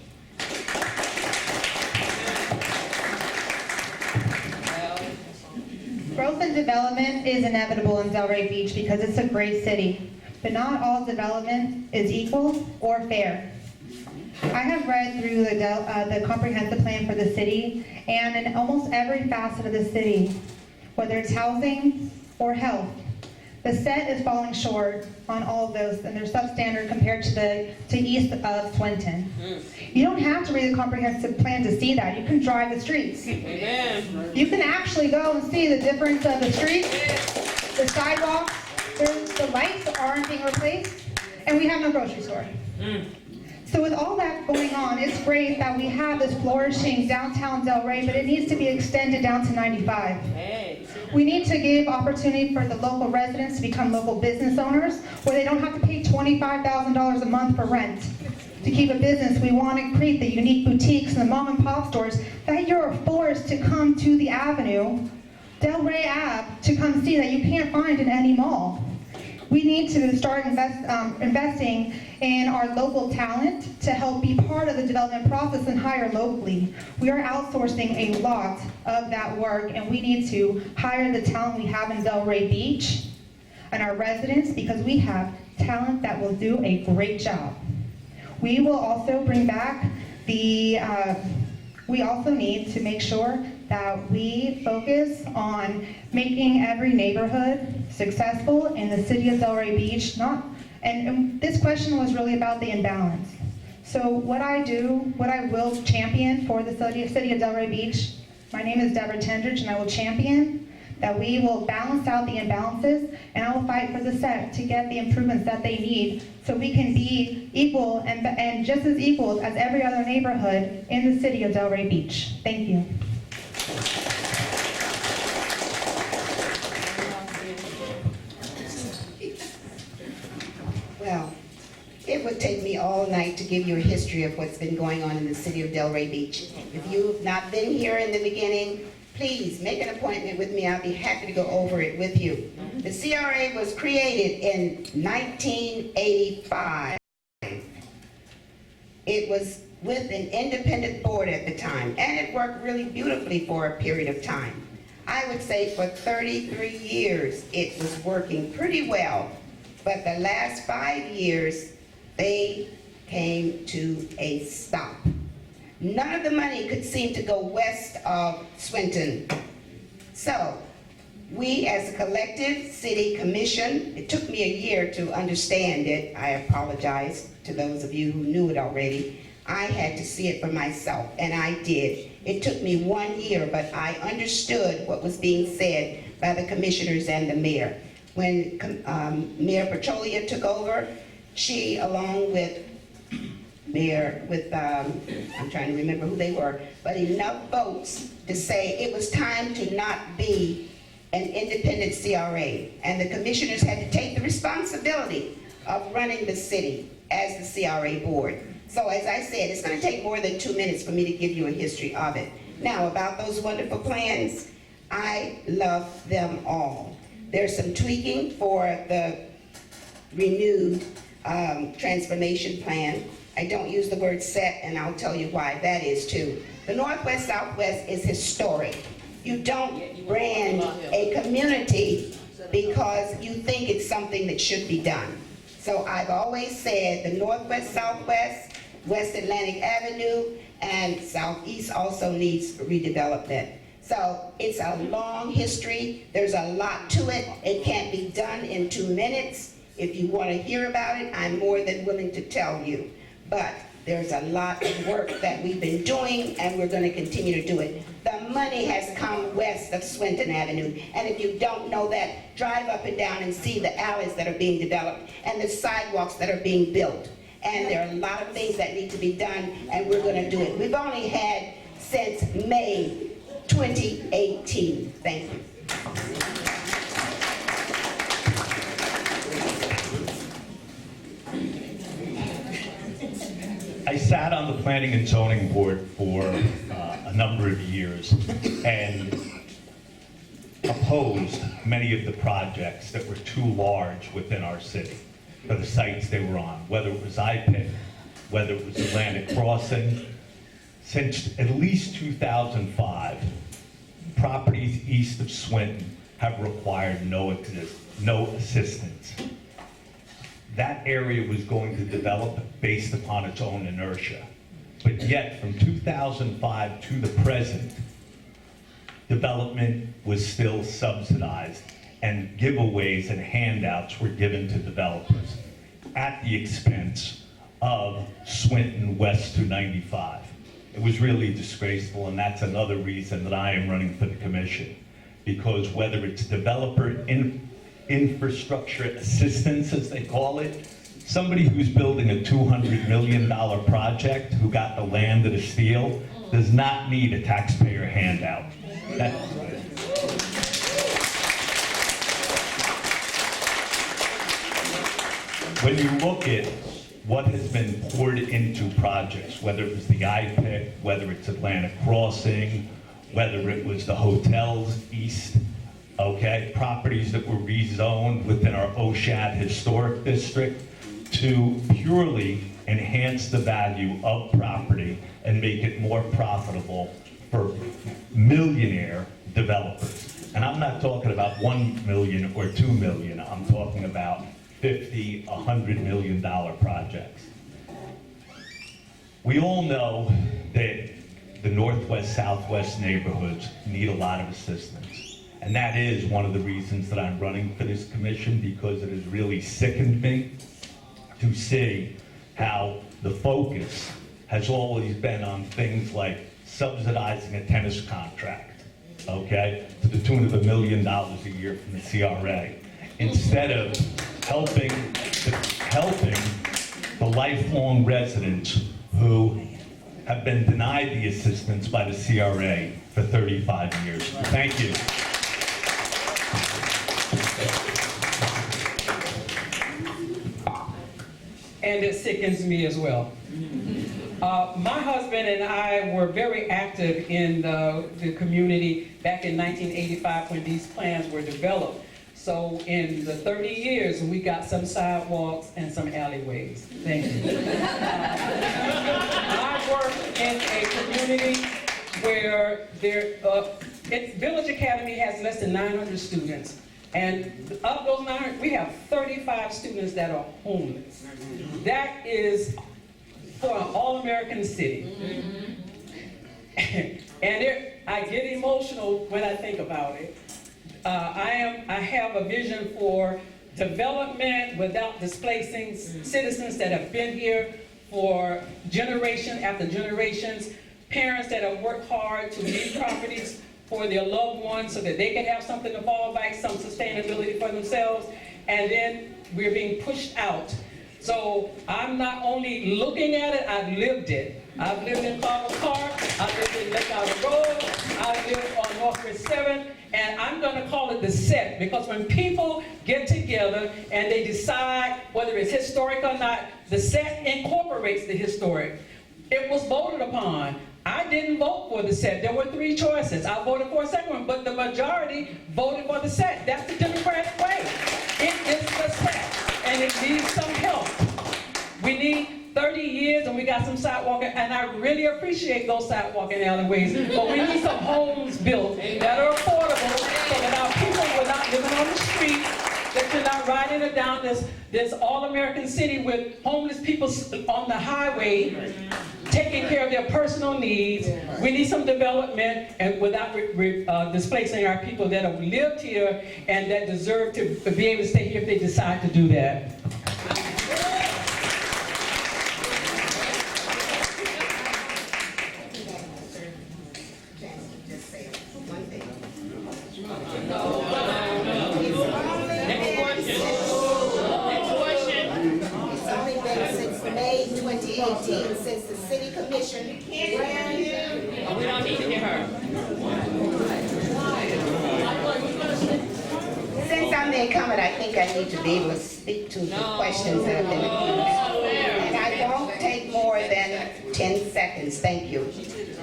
Growth and development is inevitable in Delray Beach because it's a great city, but not all development is equal or fair. I have read through the comprehensive plan for the city, and in almost every facet of the city, whether it's housing or health, the set is falling short on all of those, and they're substandard compared to east of Swinton. You don't have to read the comprehensive plan to see that. You can drive the streets. Amen. You can actually go and see the difference of the streets, the sidewalks, the lights aren't being replaced, and we have no grocery store. So with all that going on, it's great that we have this flourishing downtown Delray, but it needs to be extended down to 95. We need to give opportunity for the local residents to become local business owners, where they don't have to pay $25,000 a month for rent to keep a business. We want to create the unique boutiques and the mom and pop stores that you're forced to come to the avenue, Delray Ave, to come see that you can't find in any mall. We need to start investing in our local talent to help be part of the development process and hire locally. We are outsourcing a lot of that work, and we need to hire the talent we have in Delray Beach and our residents, because we have talent that will do a great job. We will also bring back we also need to make sure that we focus on making every neighborhood successful in the city of Delray Beach. And this question was really about the imbalance. So what I will champion for the city of Delray Beach, my name is Deborah Tendridge, and I will champion that we will balance out the imbalances, and I will fight for the set to get the improvements that they need so we can be equal and just as equal as every other neighborhood in the city of Delray Beach. Thank you. Well, it would take me all night to give you a history of what's been going on in the city of Delray Beach. If you've not been here in the beginning, please make an appointment with me. I'll be happy to go over it with you. The CRA was created in 1985. It was with an independent board at the time, and it worked really beautifully for a period of time. I would say for 33 years it was working pretty well, but the last 5 years they came to a stop. None of the money could seem to go west of Swinton. So we as a collective city commission, it took me a year to understand it. I apologize to those of you who knew it already. I had to see it for myself, and I did. It took me 1 year, but I understood what was being said by the commissioners and the mayor. When Mayor Petrolia took over, she, along with I'm trying to remember who they were, but enough votes to say it was time to not be an independent CRA. And the commissioners had to take the responsibility of running the city as the CRA board. So as I said, it's going to take more than 2 minutes for me to give you a history of it. Now, about those wonderful plans, I love them all. There's some tweaking for the renewed transformation plan. I don't use the word set, and I'll tell you why that is too. The Northwest Southwest is historic. You don't brand a community because you think it's something that should be done. So I've always said the Northwest Southwest, West Atlantic Avenue, and Southeast also needs redevelopment. So it's a long history. There's a lot to it. It can't be done in 2 minutes. If you want to hear about it, I'm more than willing to tell you. But there's a lot of work that we've been doing, and we're going to continue to do it. The money has come west of Swinton Avenue, and if you don't know that, drive up and down and see the alleys that are being developed and the sidewalks that are being built. And there are a lot of things that need to be done, and we're going to do it. We've only had since May 2018. Thank you. I sat on the Planning and Zoning Board for a number of years and opposed many of the projects that were too large within our city for the sites they were on, whether it was IPIC, whether it was Atlantic Crossing. Since at least 2005, properties east of Swinton have required no assistance. That area was going to develop based upon its own inertia. But yet, from 2005 to the present, development was still subsidized, and giveaways and handouts were given to developers at the expense of Swinton West to 95. It was really disgraceful, and that's another reason that I am running for the commission. Because whether it's developer infrastructure assistance, as they call it, somebody who's building a $200 million project who got the land at a steal does not need a taxpayer handout. When you look at what has been poured into projects, whether it was the IPIC, whether it's Atlantic Crossing, whether it was the hotels east okay? Properties that were rezoned within our Oshad Historic District to purely enhance the value of property and make it more profitable for millionaire developers. And I'm not talking about 1 million or 2 million, I'm talking about 50, $100 million projects. We all know that the Northwest, Southwest neighborhoods need a lot of assistance. And that is one of the reasons that I'm running for this commission, because it has really sickened me to see how the focus has always been on things like subsidizing a tennis contract, okay, to the tune of $1 million a year from the CRA, instead of helping the lifelong residents who have been denied the assistance by the CRA for 35 years. Thank you. And it sickens me as well. My husband and I were very active in the community back in 1985 when these plans were developed. So in the 30 years, we got some sidewalks and some alleyways. Thank you. I work in a community where Village Academy has less than 900 students. And of those 900, we have 35 students that are homeless. That is for an all-American city. And I get emotional when I think about it. I have a vision for development without displacing citizens that have been here for generation after generations, parents that have worked hard to leave properties for their loved ones so that they can have something to fall back, some sustainability for themselves, and then we're being pushed out. So I'm not only looking at it, I've lived it. I've lived in Carver Park, I've lived in Lake Island Road, I've lived on Northwest 7, and I'm going to call it the set, because when people get together and they decide whether it's historic or not, the set incorporates the historic. It was voted upon. I didn't vote for the set. There were 3 choices. I voted for a second one, but the majority voted for the set. That's the Democratic way. It is the set, and it needs some help. We need 30 years, and we got some sidewalk, and I really appreciate those sidewalk and alleyways, but we need some homes built that are affordable so that our people are not living on the street, that you're not riding it down this all-American city with homeless people on the highway taking care of their personal needs. We need some development and without displacing our people that have lived here and that deserve to be able to stay here if they decide to do that. Since the city commission ran. We don't need to get her. Since I'm the incumbent, I think I need to be able to speak to the questions that have been posed. And I won't take more than 10 seconds, thank you.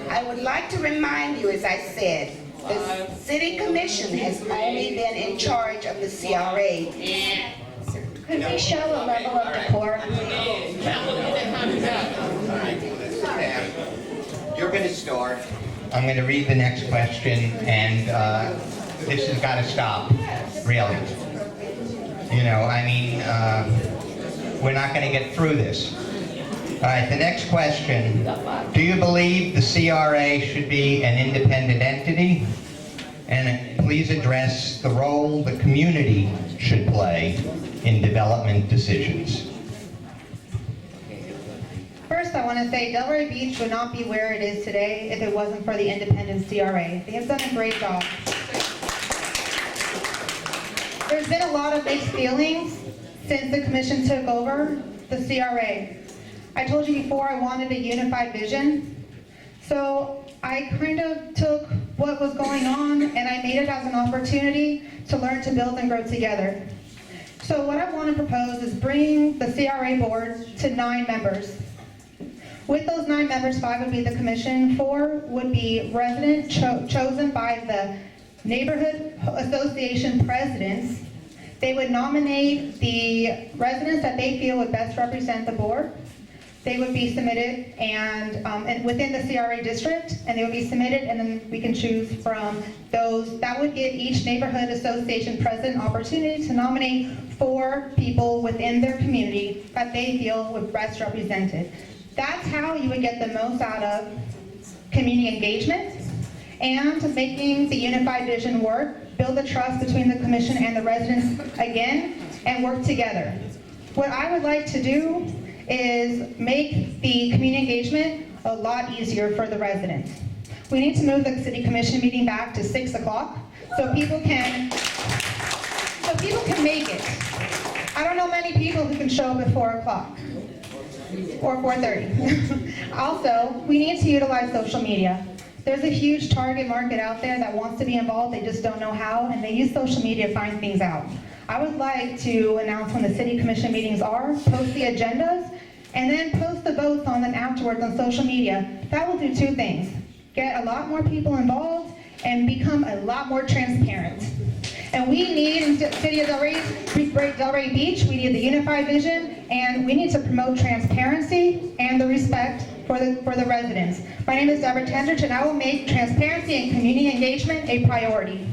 I would like to remind you, as I said, the city commission has only been in charge of the CRA. Could we show a level of decorum? You're going to start. I'm going to read the next question, and this has got to stop, really. You know, I mean, we're not going to get through this. All right, the next question. Do you believe the CRA should be an independent entity? And please address the role the community should play in development decisions. First, I want to say Delray Beach would not be where it is today if it wasn't for the independent CRA. They have done a great job. There's been a lot of mixed feelings since the commission took over the CRA. I told you before I wanted a unified vision. So I kind of took what was going on and I made it as an opportunity to learn to build and grow together. So what I want to propose is bringing the CRA board to 9 members. With those 9 members, 5 would be the commission, 4 would be residents chosen by the neighborhood association presidents. They would nominate the residents that they feel would best represent the board. They would be submitted and within the CRA district, and they would be submitted, and then we can choose from those. That would give each neighborhood association president opportunity to nominate 4 people within their community that they feel would best represent it. That's how you would get the most out of community engagement and making the unified vision work, build the trust between the commission and the residents again, and work together. What I would like to do is make the community engagement a lot easier for the residents. We need to move the city commission meeting back to 6 o'clock so people can make it. I don't know many people who can show up at 4 o'clock or 4:30. Also, we need to utilize social media. There's a huge target market out there that wants to be involved, they just don't know how, and they use social media to find things out. I would like to announce when the city commission meetings are, post the agendas, and then post the votes on them afterwards on social media. That will do 2 things. Get a lot more people involved and become a lot more transparent. And we need, in the city of Delray Beach, we need the unified vision, and we need to promote transparency and the respect for the residents. My name is Deborah Tendrich, and I will make transparency and community engagement a priority.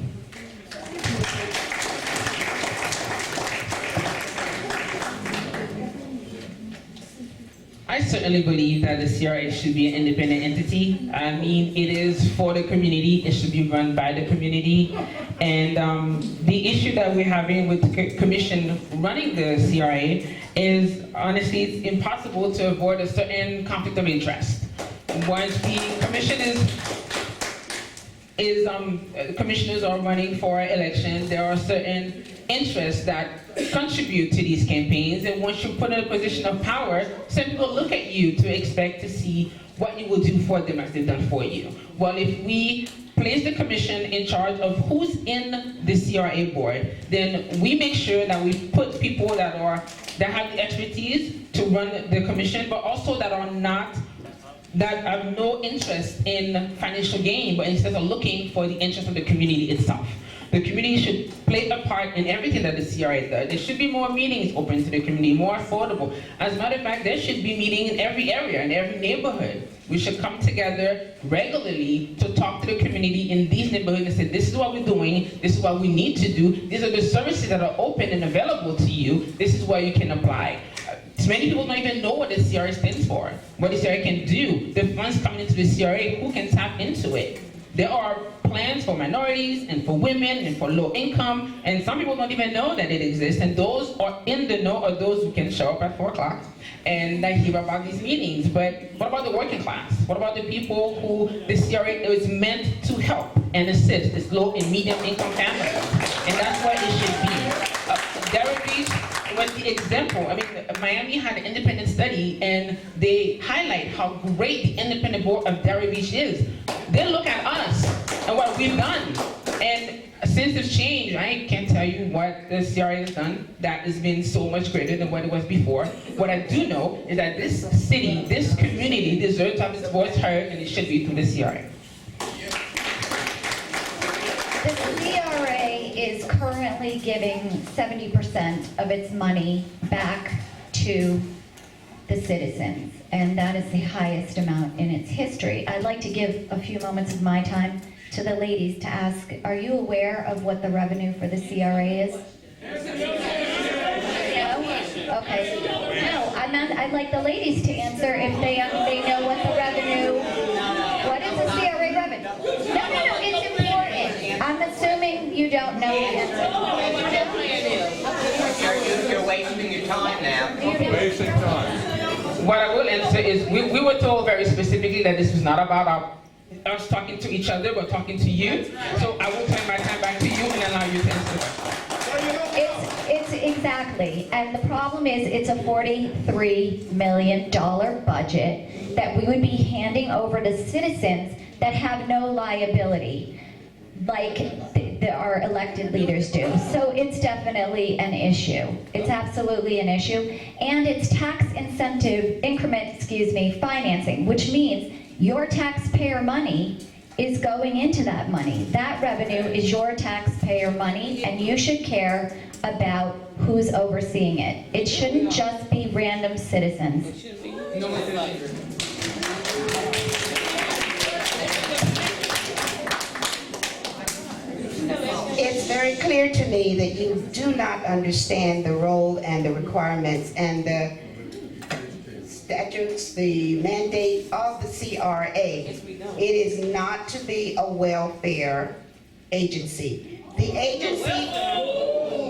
I certainly believe that the CRA should be an independent entity. I mean, it is for the community, it should be run by the community. And the issue that we're having with the commission running the CRA is, honestly, it's impossible to avoid a certain conflict of interest. Once the commission commissioners are running for election, there are certain interests that contribute to these campaigns, and once you're put in a position of power, some people look at you to expect to see what you will do for them as they've done for you. Well, if we place the commission in charge of who's in the CRA board, then we make sure that we put people that have the expertise to run the commission, but also that have no interest in financial gain, but instead are looking for the interest of the community itself. The community should play a part in everything that the CRA does. There should be more meetings open to the community, more affordable. As a matter of fact, there should be meetings in every area, in every neighborhood. We should come together regularly to talk to the community in these neighborhoods and say, this is what we're doing, this is what we need to do, these are the services that are open and available to you, this is where you can apply. Many people don't even know what the CRA stands for, what the CRA can do. The funds coming into the CRA, who can tap into it? There are plans for minorities and for women and for low income, and some people don't even know that it exists, and those are in the know are those who can show up at 4 o'clock and hear about these meetings. But what about the working class? What about the people who the CRA is meant to help and assist, this low and medium income families? And that's what it should be. Delray Beach was the example. I mean, Miami had an independent study, and they highlight how great the independent board of Delray Beach is. They look at us and what we've done. And since it's changed, I can't tell you what the CRA has done that has been so much greater than what it was before. What I do know is that this city, this community deserves to have its voice heard, and it should be through the CRA. The CRA is currently giving 70% of its money back to the citizens, and that is the highest amount in its history. I'd like to give a few moments of my time to the ladies to ask, are you aware of what the revenue for the CRA is? No? Okay. No, I'd like the ladies to answer if they know what the revenue, what is the CRA revenue? No, it's important. I'm assuming you don't know the answer. You're wasting your time now. Wasting time. What I will answer is, we were told very specifically that this was not about us talking to each other, but talking to you. So I will turn my time back to you and allow you to answer. It's exactly, and the problem is it's a $43 million budget that we would be handing over to citizens that have no liability, like our elected leaders do. So it's definitely an issue. It's absolutely an issue. And it's tax incentive increment, financing, which means your taxpayer money is going into that money. That revenue is your taxpayer money, and you should care about who's overseeing it. It shouldn't just be random citizens. It's very clear to me that you do not understand the role and the requirements and the statutes, the mandate of the CRA. It is not to be a welfare agency. The agency,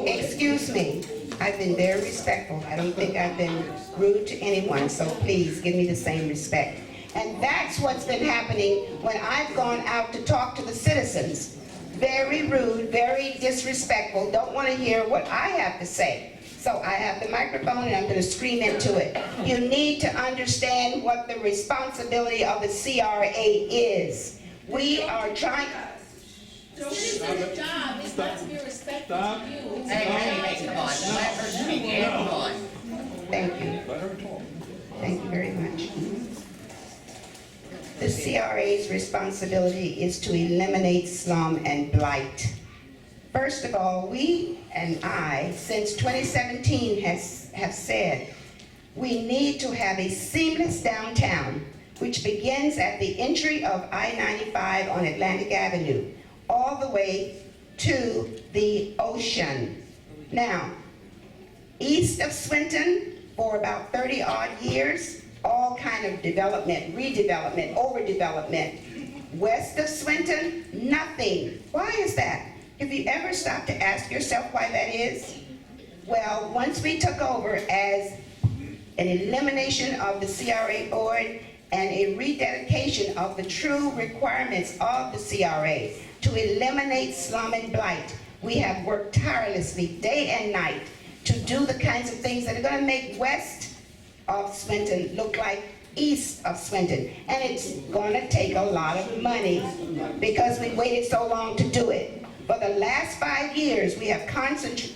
excuse me, I've been very respectful. I don't think I've been rude to anyone, so please give me the same respect. And that's what's been happening when I've gone out to talk to the citizens. Very rude, very disrespectful, don't want to hear what I have to say. So I have the microphone and I'm going to scream into it. You need to understand what the responsibility of the CRA is. We are trying... Don't say the job is not to be respectful to you. Thank you. Thank you very much. The CRA's responsibility is to eliminate slum and blight. First of all, we and I, since 2017, have said we need to have a seamless downtown, which begins at the entry of I-95 on Atlantic Avenue, all the way to the ocean. Now, east of Swinton, for about 30-odd years, all kind of development, redevelopment, overdevelopment. West of Swinton, nothing. Why is that? Have you ever stopped to ask yourself why that is? Well, once we took over as an elimination of the CRA board and a rededication of the true requirements of the CRA to eliminate slum and blight, we have worked tirelessly day and night to do the kinds of things that are going to make west of Swinton look like east of Swinton. And it's going to take a lot of money because we waited so long to do it. For the last 5 years, we have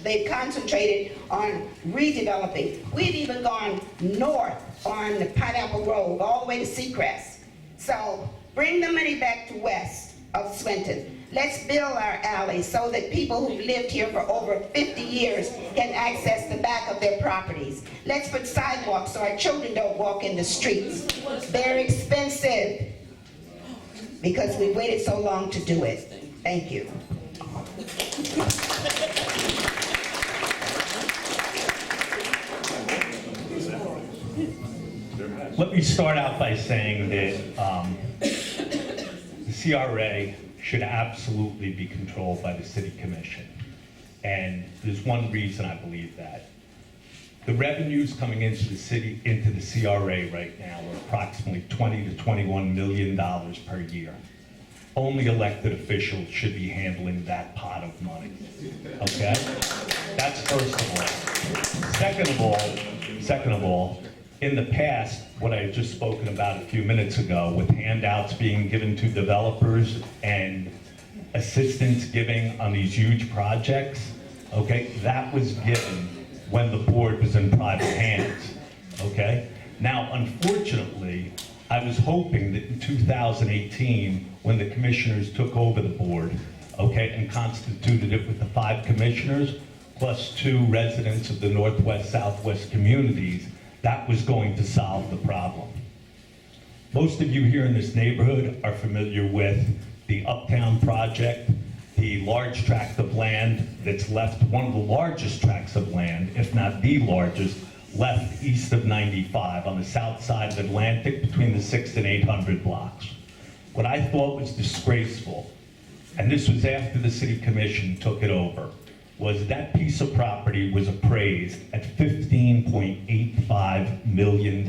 they've concentrated on redeveloping. We've even gone north on the Pineapple Grove, all the way to Seacrest. So bring the money back to west of Swinton. Let's build our alleys so that people who've lived here for over 50 years can access the back of their properties. Let's put sidewalks so our children don't walk in the streets. They're expensive because we waited so long to do it. Thank you. Let me start out by saying that the CRA should absolutely be controlled by the City Commission. And there's one reason I believe that. The revenues coming into the city, into the CRA right now are approximately $20 to $21 million per year. Only elected officials should be handling that pot of money, okay? That's first of all. Second of all, in the past, what I had just spoken about a few minutes ago with handouts being given to developers and assistance giving on these huge projects, okay, that was given when the board was in private hands, okay? Now, unfortunately, I was hoping that in 2018, when the commissioners took over the board, okay, and constituted it with the 5 commissioners, plus 2 residents of the Northwest, Southwest communities, that was going to solve the problem. Most of you here in this neighborhood are familiar with the Uptown project, the large tract of land that's left, one of the largest tracts of land, if not the largest, left east of 95 on the south side of Atlantic between the 600 and 800 blocks. What I thought was disgraceful, and this was after the City Commission took it over, was that piece of property was appraised at $15.85 million,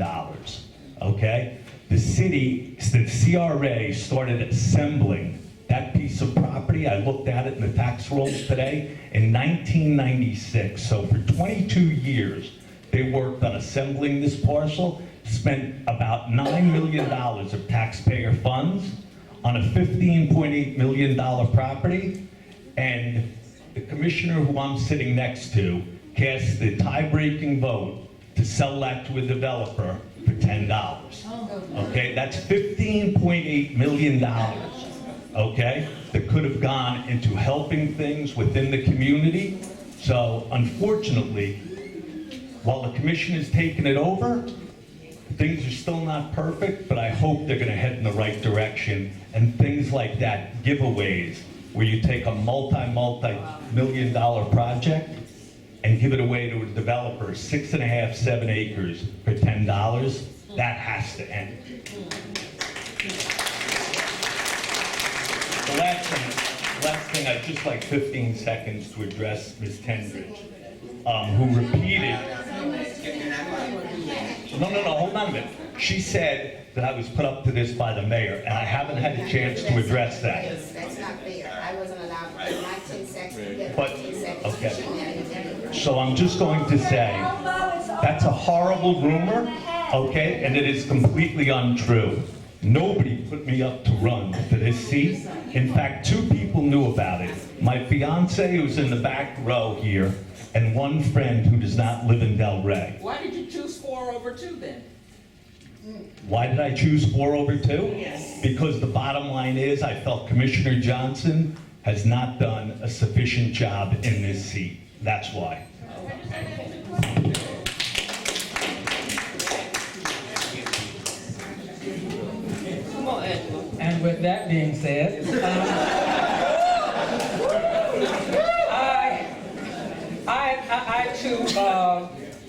okay? The CRA started assembling that piece of property. I looked at it in the tax rolls today in 1996. So for 22 years, they worked on assembling this parcel, spent about $9 million of taxpayer funds on a $15.8 million property, and the commissioner who I'm sitting next to cast the tie-breaking vote to sell that to a developer for $10. Okay, that's $15.8 million. okay, that could have gone into helping things within the community. So unfortunately, while the commission has taken it over, things are still not perfect, but I hope they're gonna head in the right direction. And things like that, giveaways, where you take a multi-million dollar project and give it away to a developer, 6.5, 7 acres for $10, that has to end. The last thing, I'd just like 15 seconds to address Ms. Tendridge, who repeated, no, hold on a minute. She said that I was put up to this by the mayor, and I haven't had a chance to address that. That's not fair. I wasn't allowed to put my 10 seconds. But, okay. So I'm just going to say, that's a horrible rumor, okay, and it is completely untrue. Nobody put me up to run for this seat. In fact, 2 people knew about it. My fiance, who's in the back row here, and one friend who does not live in Delray. Why did you choose 4/2 then? Why did I choose 4/2? Yes. Because the bottom line is, I felt Commissioner Johnson has not done a sufficient job in this seat. That's why. And with that being said, I too,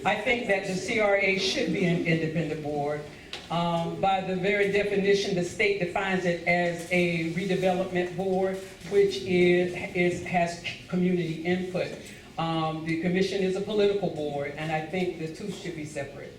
I think that the CRA should be an independent board. By the very definition, the state defines it as a redevelopment board, which has community input. The commission is a political board, and I think the two should be separate.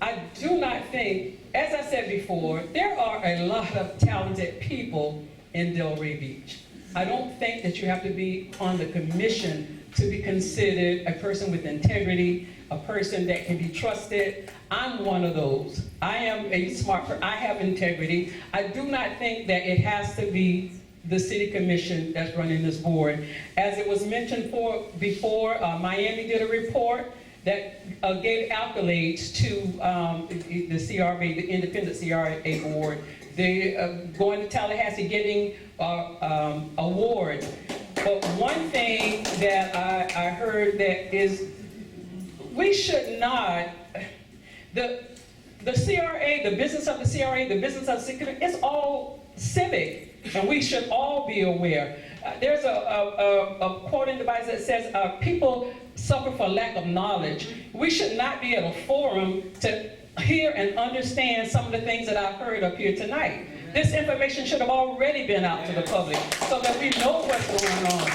I do not think, as I said before, there are a lot of talented people in Delray Beach. I don't think that you have to be on the commission to be considered a person with integrity, a person that can be trusted. I'm one of those. I am a smart person. I have integrity. I do not think that it has to be the city commission that's running this board. As it was mentioned before, Miami did a report that gave accolades to the CRA, the independent CRA board. They going to Tallahassee getting awards. But one thing that I heard that is, we should not, the CRA, the business of the CRA, the business of security, it's all civic, and we should all be aware. There's a quoting device that says, people suffer for lack of knowledge. We should not be at a forum to hear and understand some of the things that I've heard up here tonight. This information should have already been out to the public so that we know what's going on.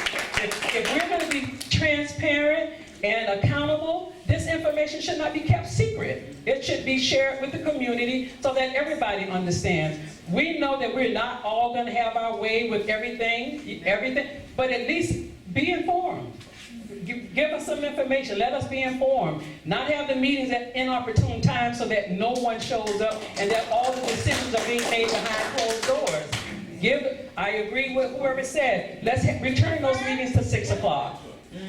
If we're going to be transparent and accountable, this information should not be kept secret. It should be shared with the community so that everybody understands. We know that we're not all going to have our way with everything, but at least be informed. Give us some information. Let us be informed. Not have the meetings at inopportune times so that no one shows up and that all the decisions are being made behind closed doors. I agree with whoever said, let's return those meetings to 6 o'clock.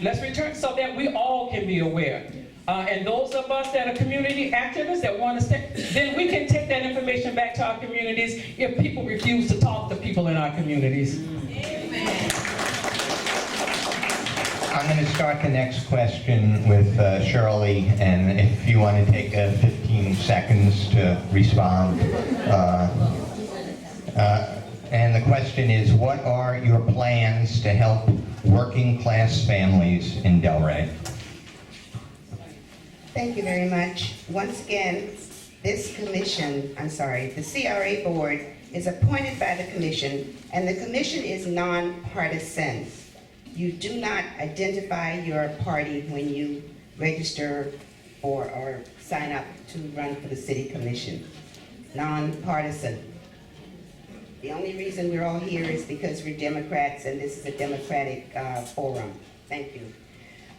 Let's return so that we all can be aware. And those of us that are community activists that want to stay, then we can take that information back to our communities if people refuse to talk to people in our communities. Amen. I'm going to start the next question with Shirley, and if you want to take 15 seconds to respond. And the question is, what are your plans to help working class families in Delray? Thank you very much. Once again, this commission, the CRA board is appointed by the commission, and the commission is nonpartisan. You do not identify your party when you register or sign up to run for the city commission. Nonpartisan. The only reason we're all here is because we're Democrats and this is a Democratic forum. Thank you.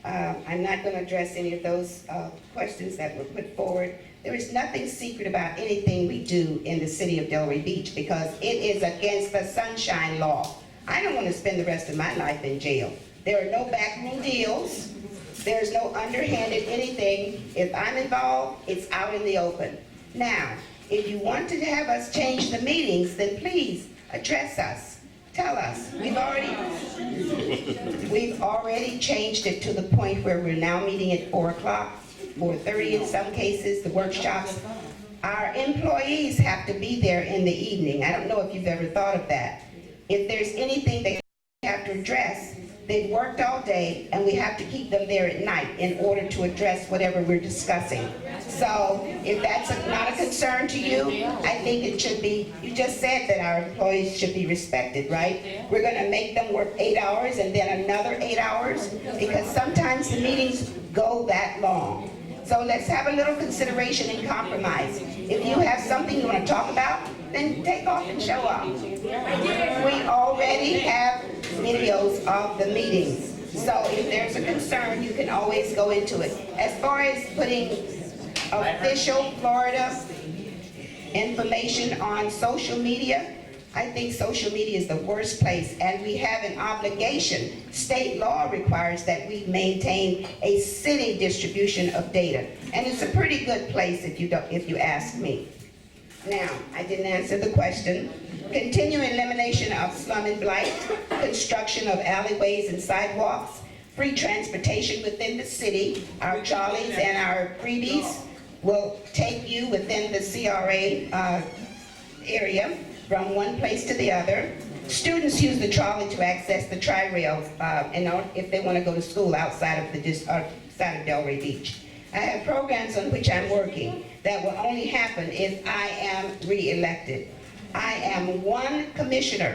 I'm not going to address any of those questions that were put forward. There is nothing secret about anything we do in the city of Delray Beach because it is against the Sunshine Law. I don't want to spend the rest of my life in jail. There are no backroom deals. There's no underhanded anything. If I'm involved, it's out in the open. Now, If you want to have us change the meetings, then please address us. Tell us. We've already changed it to the point where we're now meeting at 4 o'clock, 4:30 in some cases, the workshops. Our employees have to be there in the evening. I don't know if you've ever thought of that. If there's anything they have to address, they've worked all day, and we have to keep them there at night in order to address whatever we're discussing. So if that's not a concern to you, I think it should be. You just said that our employees should be respected, right? We're going to make them work 8 hours and then another 8 hours, because sometimes the meetings go that long. So let's have a little consideration and compromise. If you have something you want to talk about, then take off and show up. We already have videos of the meetings. So if there's a concern, you can always go into it. As far as putting official Florida information on social media, I think social media is the worst place, and we have an obligation. State law requires that we maintain a city distribution of data, and it's a pretty good place if you ask me. Now, I didn't answer the question. Continue elimination of slum and blight, construction of alleyways and sidewalks, free transportation within the city. Our trolleys and our freebies will take you within the CRA area from one place to the other. Students use the trolley to access the tri-rails if they want to go to school outside of Delray Beach. I have programs on which I'm working that will only happen if I am re-elected. I am one commissioner.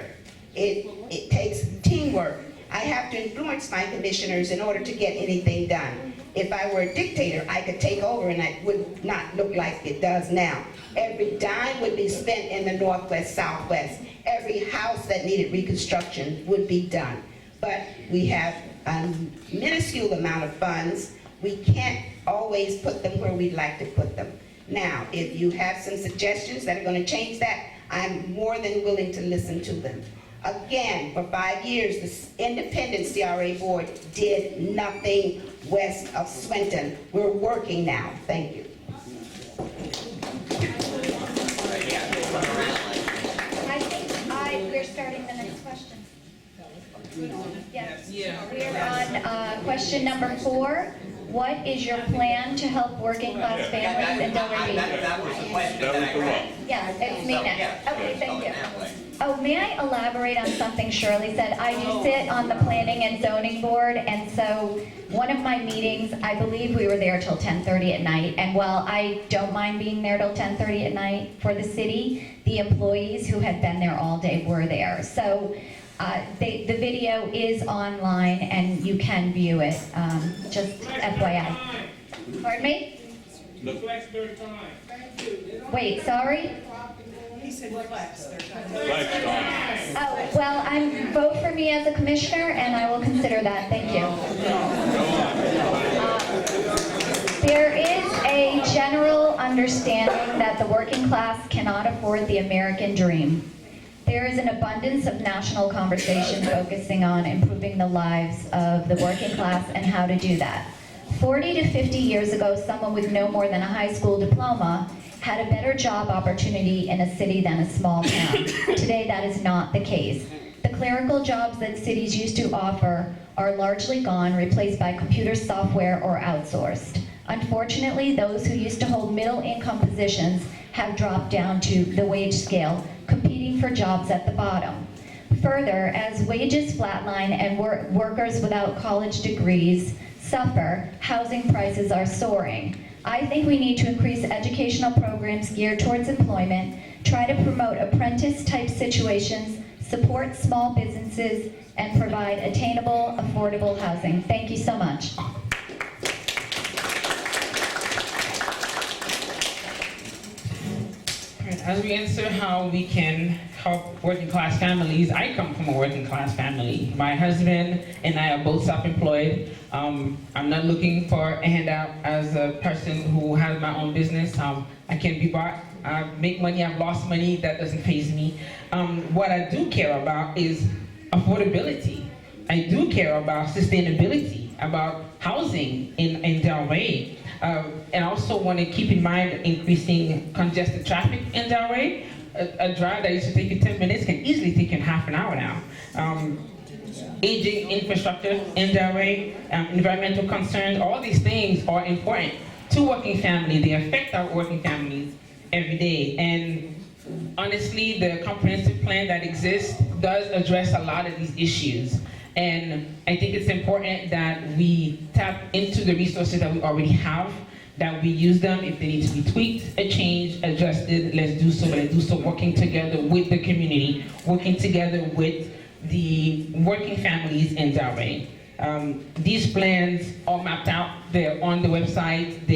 It takes teamwork. I have to influence my commissioners in order to get anything done. If I were a dictator, I could take over and it would not look like it does now. Every dime would be spent in the Northwest, Southwest. Every house that needed reconstruction would be done. But we have a minuscule amount of funds. We can't always put them where we'd like to put them. Now, if you have some suggestions that are going to change that, I'm more than willing to listen to them. Again, for 5 years, the independent CRA board did nothing west of Swinton. We're working now. Thank you. I think we're starting the next question. Yes. We're on question number 4. What is your plan to help working class families in Delray Beach? That was the question that I read. Yeah, it's me next. Okay, thank you. Oh, may I elaborate on something Shirley said? I do sit on the Planning and Zoning Board, and so one of my meetings, I believe we were there till 10:30 at night, and while I don't mind being there till 10:30 at night for the city, the employees who had been there all day were there. So the video is online, and you can view it, just FYI. Pardon me? Wait, sorry? Oh, well, vote for me as a commissioner, and I will consider that. Thank you. There is a general understanding that the working class cannot afford the American dream. There is an abundance of national conversation focusing on improving the lives of the working class and how to do that. 40 to 50 years ago, someone with no more than a high school diploma had a better job opportunity in a city than a small town. Today, that is not the case. The clerical jobs that cities used to offer are largely gone, replaced by computer software or outsourced. Unfortunately, those who used to hold middle-income positions have dropped down to the wage scale, competing for jobs at the bottom. Further, as wages flatline and workers without college degrees suffer, housing prices are soaring. I think we need to increase educational programs geared towards employment, try to promote apprentice-type situations, support small businesses, and provide attainable, affordable housing. Thank you so much. As we answer how we can help working class families, I come from a working class family. My husband and I are both self-employed. I'm not looking for a handout as a person who has my own business. I can be bought. I make money, I've lost money, that doesn't faze me. What I do care about is affordability. I do care about sustainability, about housing in Delray. And also want to keep in mind increasing congested traffic in Delray. A drive that used to take you 10 minutes can easily take you half an hour now. Aging infrastructure in Delray, environmental concerns, all these things are important to working families. They affect our working families every day. And honestly, the comprehensive plan that exists does address a lot of these issues. And I think it's important that we tap into the resources that we already have, that we use them. If they need to be tweaked, changed, adjusted, let's do so. Let's do so working together with the community, working together with the working families in Delray. These plans are mapped out. They're on the website.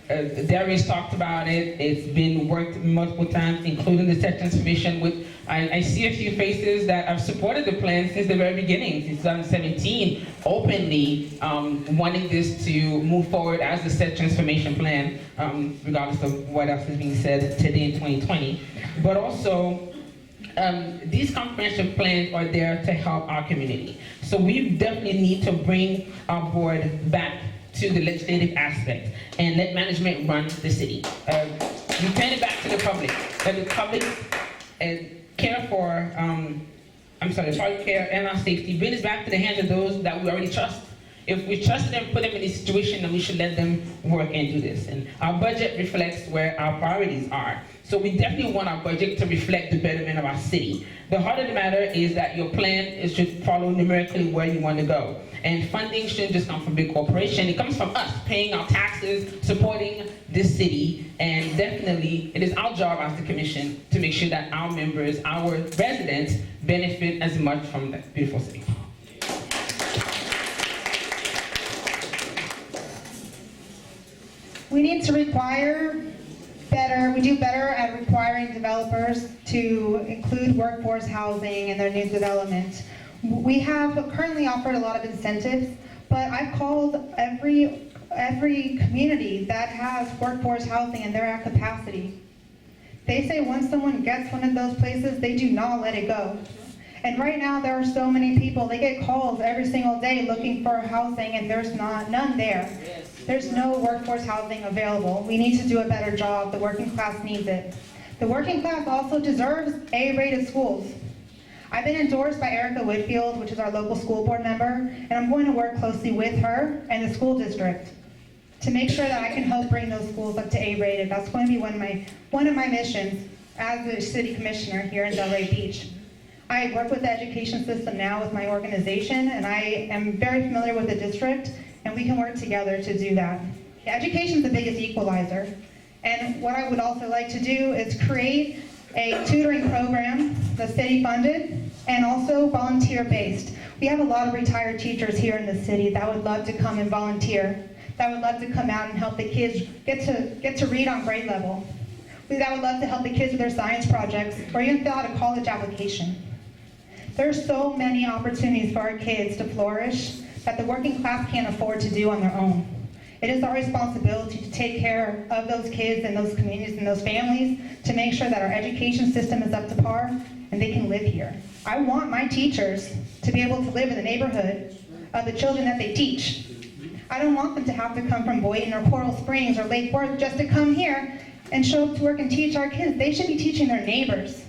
Delray's talked about it. It's been worked multiple times, including the tech transformation. I see a few faces that have supported the plan since the very beginning, since 2017, openly wanting this to move forward as the set transformation plan, regardless of what else is being said today in 2020. But also, these comprehensive plans are there to help our community. So we definitely need to bring our board back to the legislative aspect and let management run the city. Return it back to the public. Let the public care for, public care and our safety. Bring this back to the hands of those that we already trust. If we trust them, put them in this situation, then we should let them work and do this. And our budget reflects where our priorities are. So we definitely want our budget to reflect the betterment of our city. The heart of the matter is that your plan should follow numerically where you want to go. And funding shouldn't just come from big corporations. It comes from us paying our taxes, supporting this city, and definitely it is our job as the commission to make sure that our members, our residents, benefit as much from that beautiful city. We need to require better, we do better at requiring developers to include workforce housing in their new development. We have currently offered a lot of incentives, but I've called every community that has workforce housing and they're at capacity. They say once someone gets one of those places, they do not let it go. And right now there are so many people, they get calls every single day looking for housing and there's none there. There's no workforce housing available. We need to do a better job. The working class needs it. The working class also deserves A-rated schools. I've been endorsed by Erica Whitfield, which is our local school board member, and I'm going to work closely with her and the school district to make sure that I can help bring those schools up to A-rated. That's going to be one of my missions as the city commissioner here in Delray Beach. I work with the education system now with my organization, and I am very familiar with the district, and we can work together to do that. Education is the biggest equalizer, and what I would also like to do is create a tutoring program that's city funded and also volunteer based. We have a lot of retired teachers here in the city that would love to come and volunteer, that would love to come out and help the kids get to read on grade level. That would love to help the kids with their science projects or even fill out a college application. There's so many opportunities for our kids to flourish that the working class can't afford to do on their own. It is our responsibility to take care of those kids and those communities and those families to make sure that our education system is up to par and they can live here. I want my teachers to be able to live in the neighborhood of the children that they teach. I don't want them to have to come from Boynton or Coral Springs or Lake Worth just to come here and show up to work and teach our kids. They should be teaching their neighbors.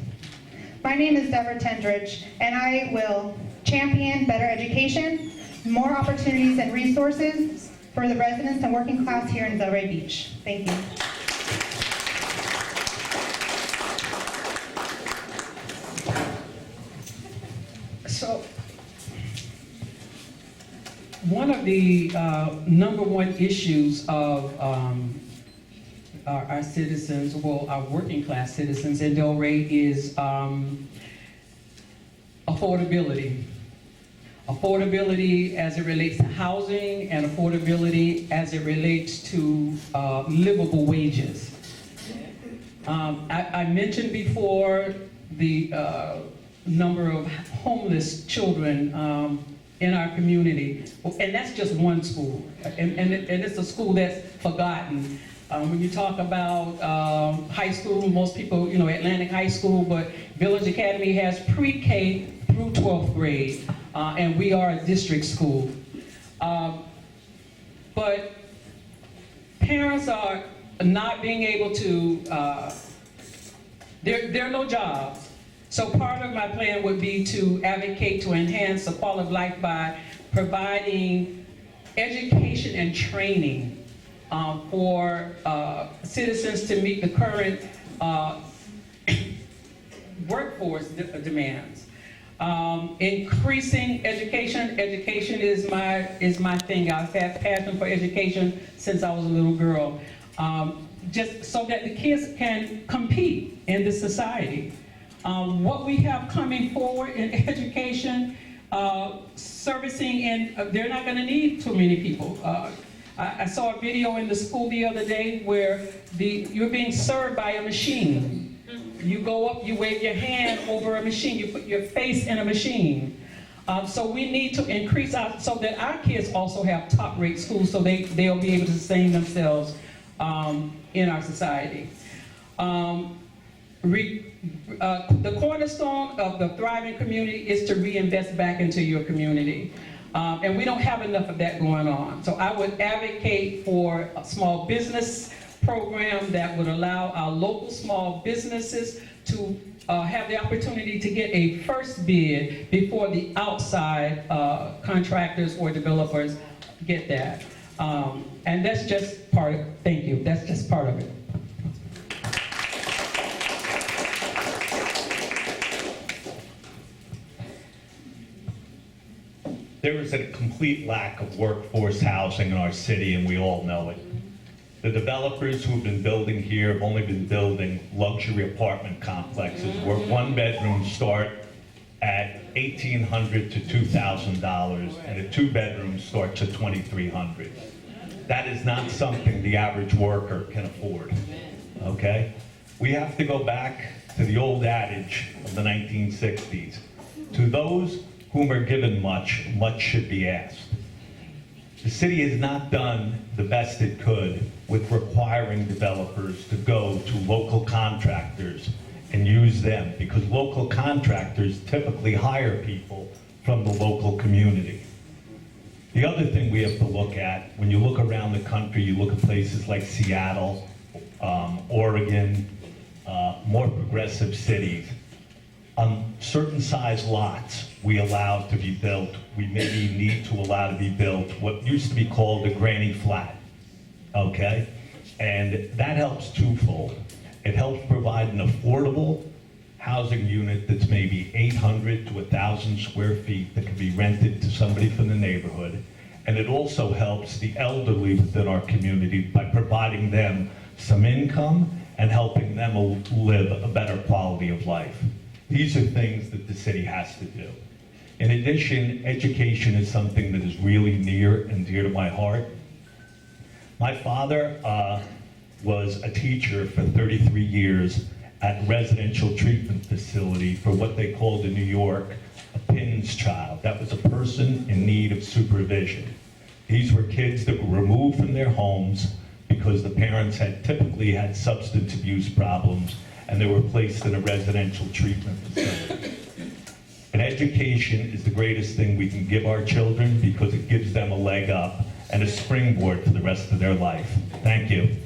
My name is Deborah Tendridge, and I will champion better education, more opportunities and resources for the residents and working class here in Delray Beach. Thank you. So, one of the number one issues of our citizens, well, our working class citizens in Delray is affordability. Affordability as it relates to housing and affordability as it relates to livable wages. I mentioned before the number of homeless children in our community, and that's just one school, and it's a school that's forgotten. When you talk about high school, most people, Atlantic High School, but Village Academy has pre-K through 12th grade, and we are a district school. But parents are not being able to, there are no jobs. So part of my plan would be to advocate to enhance the quality of life by providing education and training for citizens to meet the current workforce demands. Increasing education. Education is my thing. I've had passion for education since I was a little girl. Just so that the kids can compete in this society. What we have coming forward in education, servicing, and they're not going to need too many people. I saw a video in the school the other day where you're being served by a machine. You go up, you wave your hand over a machine, you put your face in a machine. So we need to increase so that our kids also have top-rate schools so they'll be able to sustain themselves in our society. The cornerstone of the thriving community is to reinvest back into your community. And we don't have enough of that going on. So I would advocate for a small business program that would allow our local small businesses to have the opportunity to get a first bid before the outside contractors or developers get that. And that's just part of it. Thank you. That's just part of it. There is a complete lack of workforce housing in our city, and we all know it. The developers who have been building here have only been building luxury apartment complexes where one bedrooms start at $1,800 to $2,000 and a two bedroom starts at $2,300. That is not something the average worker can afford, okay? We have to go back to the old adage of the 1960s. To those whom are given much, much should be asked. The city has not done the best it could with requiring developers to go to local contractors and use them, because local contractors typically hire people from the local community. The other thing we have to look at, when you look around the country, you look at places like Seattle, Oregon, more progressive cities. On certain size lots we allow to be built, we maybe need to allow to be built what used to be called a granny flat, okay? And that helps twofold. It helps provide an affordable housing unit that's maybe 800 to 1,000 square feet that can be rented to somebody from the neighborhood. And it also helps the elderly within our community by providing them some income and helping them live a better quality of life. These are things that the city has to do. In addition, education is something that is really near and dear to my heart. My father was a teacher for 33 years at a residential treatment facility for what they called in New York a PINS child. That was a person in need of supervision. These were kids that were removed from their homes because the parents had typically had substance abuse problems, and they were placed in a residential treatment facility. And education is the greatest thing we can give our children because it gives them a leg up and a springboard for the rest of their life. Thank you.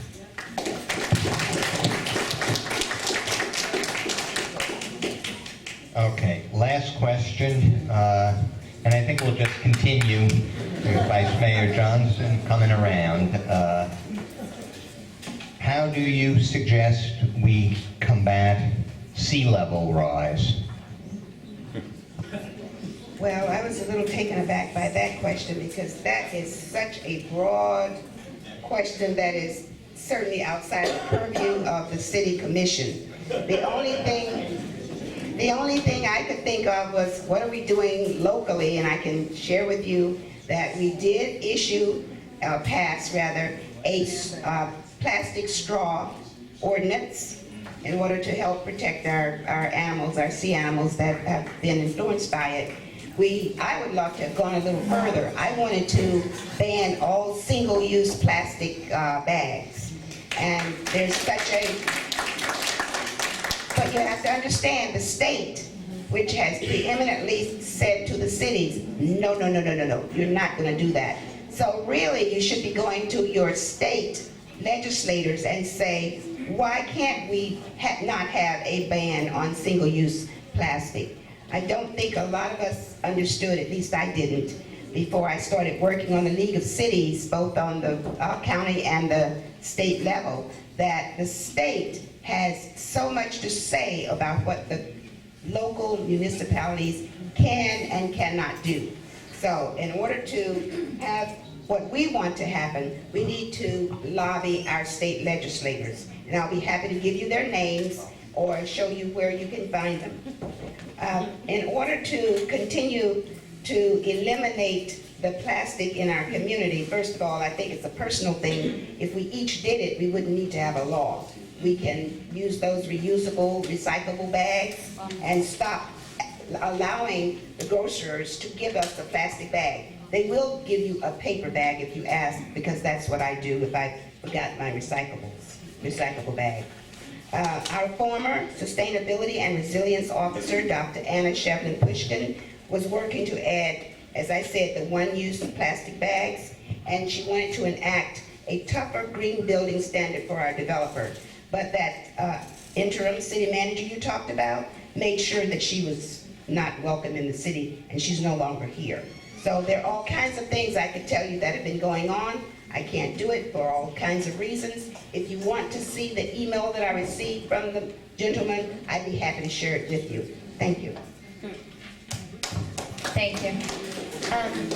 Okay, last question, and I think we'll just continue with Vice Mayor Johnson coming around. How do you suggest we combat sea level rise? Well, I was a little taken aback by that question because that is such a broad question that is certainly outside the purview of the city commission. The only thing I could think of was what are we doing locally, and I can share with you that we did pass a plastic straw ordinance in order to help protect our animals, our sea animals that have been influenced by it. I would love to have gone a little further. I wanted to ban all single-use plastic bags. And there's such a, but you have to understand the state, which has preeminently said to the cities, no, no, no, no, no, no, you're not gonna do that. So really, you should be going to your state legislators and say, why can't we not have a ban on single-use plastic? I don't think a lot of us understood, at least I didn't, before I started working on the League of Cities, both on the county and the state level, that the state has so much to say about what the local municipalities can and cannot do. So in order to have what we want to happen, we need to lobby our state legislators. And I'll be happy to give you their names or show you where you can find them. In order to continue to eliminate the plastic in our community, first of all, I think it's a personal thing. If we each did it, we wouldn't need to have a law. We can use those reusable, recyclable bags and stop allowing the grocers to give us a plastic bag. They will give you a paper bag if you ask, because that's what I do if I forgot my recyclable bag. Our former Sustainability and Resilience Officer, Dr. Anna Shevlin-Pushkin, was working to add, as I said, the one-use plastic bags, and she wanted to enact a tougher green building standard for our developer. But that interim city manager you talked about made sure that she was not welcome in the city, and she's no longer here. So there are all kinds of things I could tell you that have been going on. I can't do it for all kinds of reasons. If you want to see the email that I received from the gentleman, I'd be happy to share it with you. Thank you. Thank you.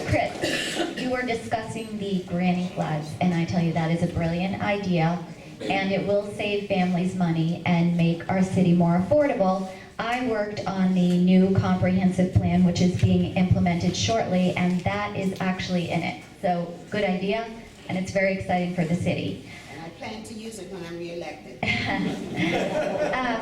Chris, you were discussing the granny floods, and I tell you that is a brilliant idea, and it will save families money and make our city more affordable. I worked on the new comprehensive plan, which is being implemented shortly, and that is actually in it. So, good idea, and it's very exciting for the city. And I plan to use it when I'm reelected.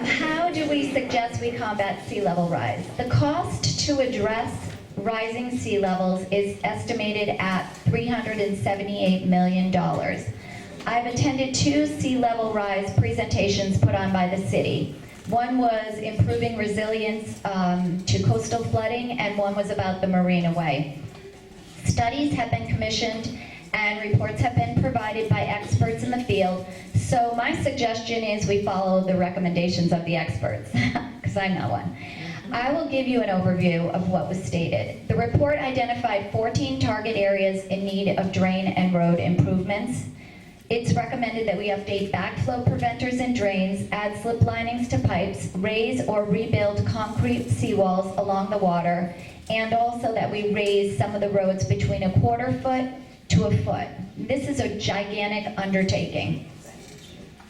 How do we suggest we combat sea level rise? The cost to address rising sea levels is estimated at $378 million. I've attended 2 sea level rise presentations put on by the city. One was improving resilience to coastal flooding, and one was about the Marina Way. Studies have been commissioned and reports have been provided by experts in the field. So my suggestion is we follow the recommendations of the experts, because I'm not one. I will give you an overview of what was stated. The report identified 14 target areas in need of drain and road improvements. It's recommended that we update backflow preventers and drains, add slip linings to pipes, raise or rebuild concrete seawalls along the water, and also that we raise some of the roads between 1/4 foot to a foot. This is a gigantic undertaking.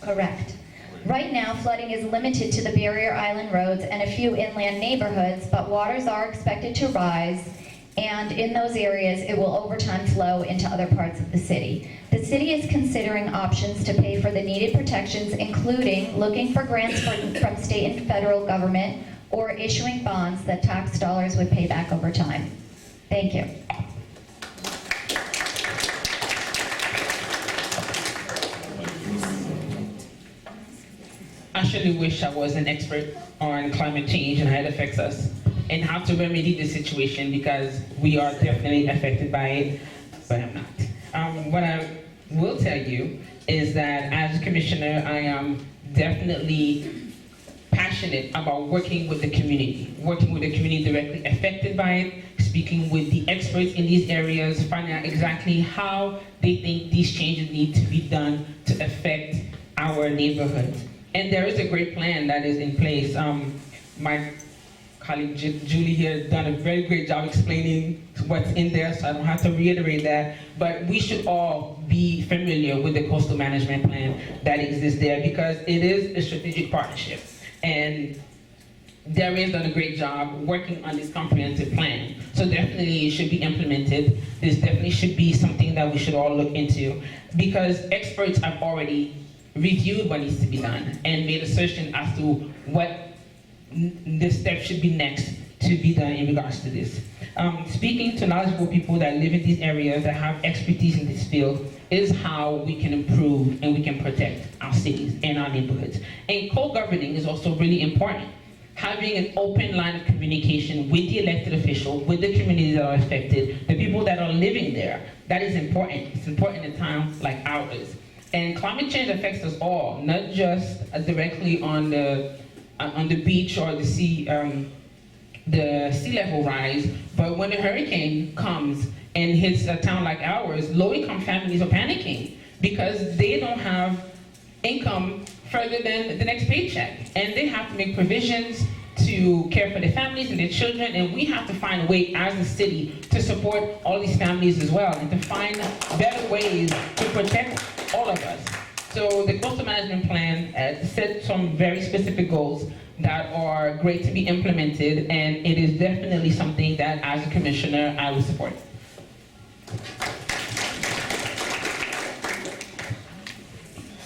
Correct. Right now, flooding is limited to the barrier island roads and a few inland neighborhoods, but waters are expected to rise, and in those areas, it will over time flow into other parts of the city. The city is considering options to pay for the needed protections, including looking for grants from state and federal government or issuing bonds that tax dollars would pay back over time. Thank you. I actually wish I was an expert on climate change and how it affects us and how to remedy the situation, because we are definitely affected by it, but I'm not. What I will tell you is that as a commissioner, I am definitely passionate about working with the community directly affected by it, speaking with the experts in these areas, finding out exactly how they think these changes need to be done to affect our neighborhoods. And there is a great plan that is in place. My colleague Julie here has done a very great job explaining what's in there, so I don't have to reiterate that. But we should all be familiar with the coastal management plan that exists there, because it is a strategic partnership. And Delray has done a great job working on this comprehensive plan. So definitely it should be implemented. This definitely should be something that we should all look into, because experts have already reviewed what needs to be done and made a suggestion as to what the steps should be next to be done in regards to this. Speaking to knowledgeable people that live in these areas that have expertise in this field is how we can improve and we can protect our cities and our neighborhoods. And co-governing is also really important. Having an open line of communication with the elected official, with the communities that are affected, the people that are living there, that is important. It's important in a time like ours. And climate change affects us all, not just directly on the beach or the sea level rise, but when a hurricane comes and hits a town like ours, low-income families are panicking because they don't have income further than the next paycheck, and they have to make provisions to care for their families and their children, and we have to find a way as a city to support all these families as well, and to find better ways to protect all of us. So the coastal management plan set some very specific goals that are great to be implemented, and it is definitely something that as a commissioner I will support.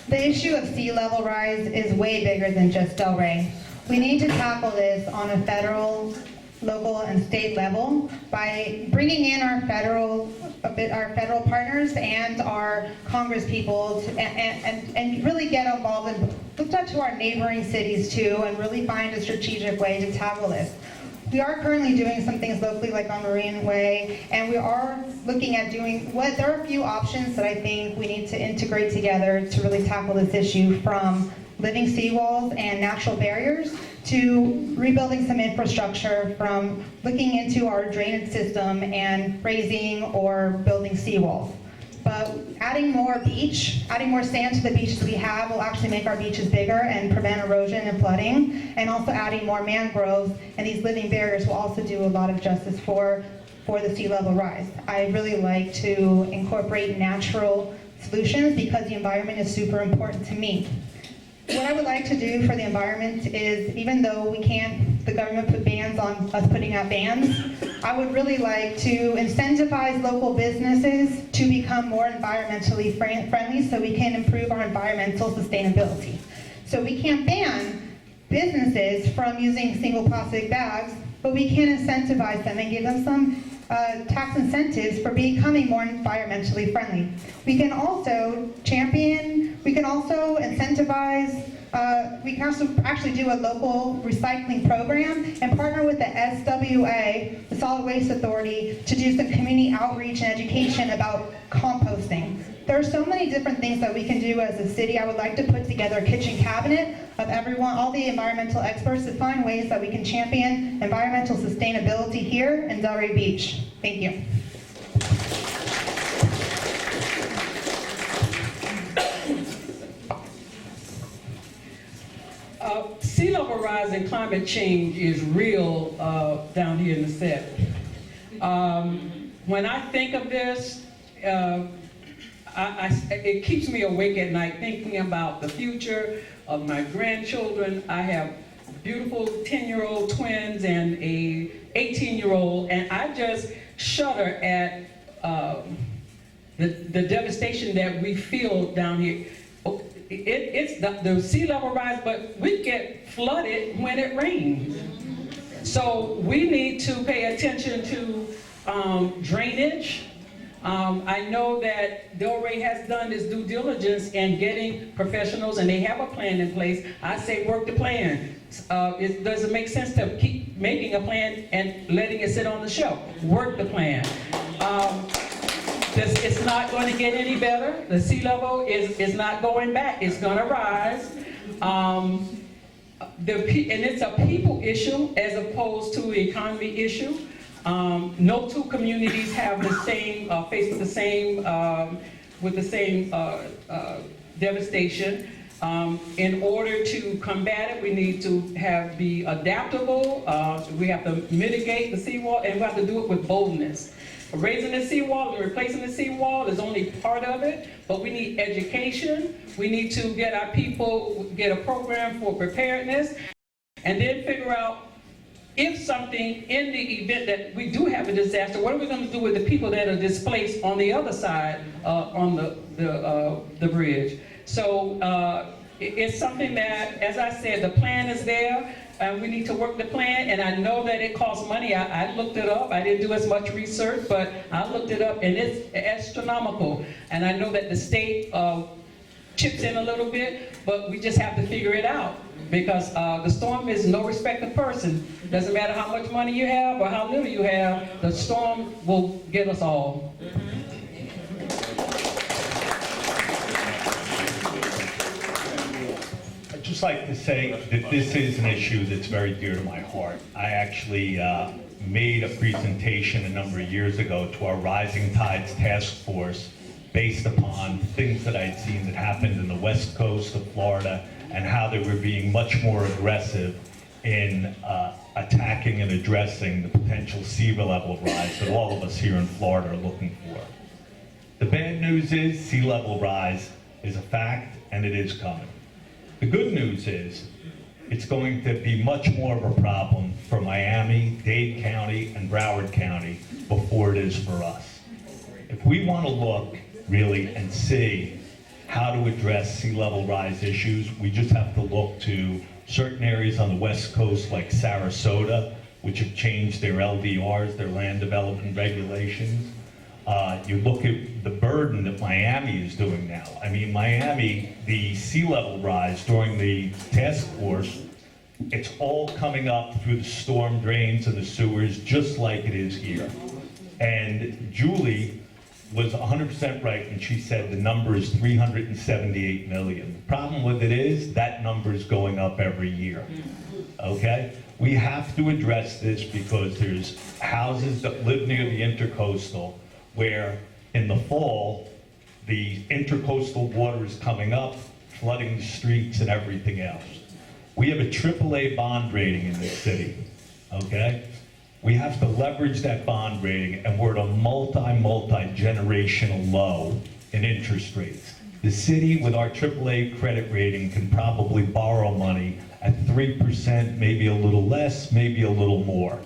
The issue of sea level rise is way bigger than just Delray. We need to tackle this on a federal, local, and state level by bringing in our federal partners and our Congress people and really get involved and look out to our neighboring cities too and really find a strategic way to tackle this. We are currently doing some things locally, like on Marine Way, and we are looking at there are a few options that I think we need to integrate together to really tackle this issue, from living seawalls and natural barriers to rebuilding some infrastructure, from looking into our drainage system and raising or building seawalls. But adding more sand to the beaches we have will actually make our beaches bigger and prevent erosion and flooding. And also adding more mangroves and these living barriers will also do a lot of justice for the sea level rise. I really like to incorporate natural solutions because the environment is super important to me. What I would like to do for the environment is, even though the government put bans on us putting out bans, I would really like to incentivize local businesses to become more environmentally friendly so we can improve our environmental sustainability. So we can't ban businesses from using single plastic bags, but we can incentivize them and give them some tax incentives for becoming more environmentally friendly. We can also incentivize, we can also actually do a local recycling program and partner with the SWA, the Solid Waste Authority, to do some community outreach and education about composting. There are so many different things that we can do as a city. I would like to put together a kitchen cabinet of all the environmental experts, to find ways that we can champion environmental sustainability here in Delray Beach. Thank you. Sea level rise and climate change is real down here in the set. When I think of this, it keeps me awake at night thinking about the future of my grandchildren. I have beautiful 10-year-old twins and a 18-year-old, and I just shudder at the devastation that we feel down here. It's the sea level rise, but we get flooded when it rains. So we need to pay attention to drainage. I know that Delray has done its due diligence in getting professionals, and they have a plan in place. I say work the plan. It doesn't make sense to keep making a plan and letting it sit on the shelf. Work the plan. It's not going to get any better. The sea level is not going back. It's going to rise. And it's a people issue as opposed to an economy issue. No two communities have the same, face with the same devastation. In order to combat it, we need to be adaptable. We have to mitigate the seawall, and we have to do it with boldness. Raising the seawall and replacing the seawall is only part of it, but we need education. We need to get our people, get a program for preparedness, and then figure out if something, in the event that we do have a disaster, what are we going to do with the people that are displaced on the other side, on the bridge? So it's something that, as I said, the plan is there, and we need to work the plan, and I know that it costs money. I looked it up. I didn't do as much research, but I looked it up, and it's astronomical. And I know that the state chips in a little bit, but we just have to figure it out. Because the storm is no respect of person. Doesn't matter how much money you have or how little you have, the storm will get us all. just like to say that this is an issue that's very dear to my heart. I actually made a presentation a number of years ago to our Rising Tides Task Force based upon things that I'd seen that happened in the west coast of Florida and how they were being much more aggressive in attacking and addressing the potential sea level rise that all of us here in Florida are looking for. The bad news is sea level rise is a fact and it is coming. The good news is it's going to be much more of a problem for Miami, Dade County, and Broward County before it is for us. If we want to look really and see how to address sea level rise issues, we just have to look to certain areas on the west coast like Sarasota, which have changed their LDRs, their land development regulations. You look at the burden that Miami is doing now. I mean, Miami, the sea level rise during the task force, it's all coming up through the storm drains and the sewers just like it is here. And Julie was 100% right when she said the number is 378 million. The problem with it is that number is going up every year, okay? We have to address this because there's houses that live near the intercoastal where in the fall, the intercoastal water is coming up, flooding the streets and everything else. We have a AAA bond rating in this city, okay? We have to leverage that bond rating, and we're at a multi-generational low in interest rates. The city with our AAA credit rating can probably borrow money at 3%, maybe a little less, maybe a little more.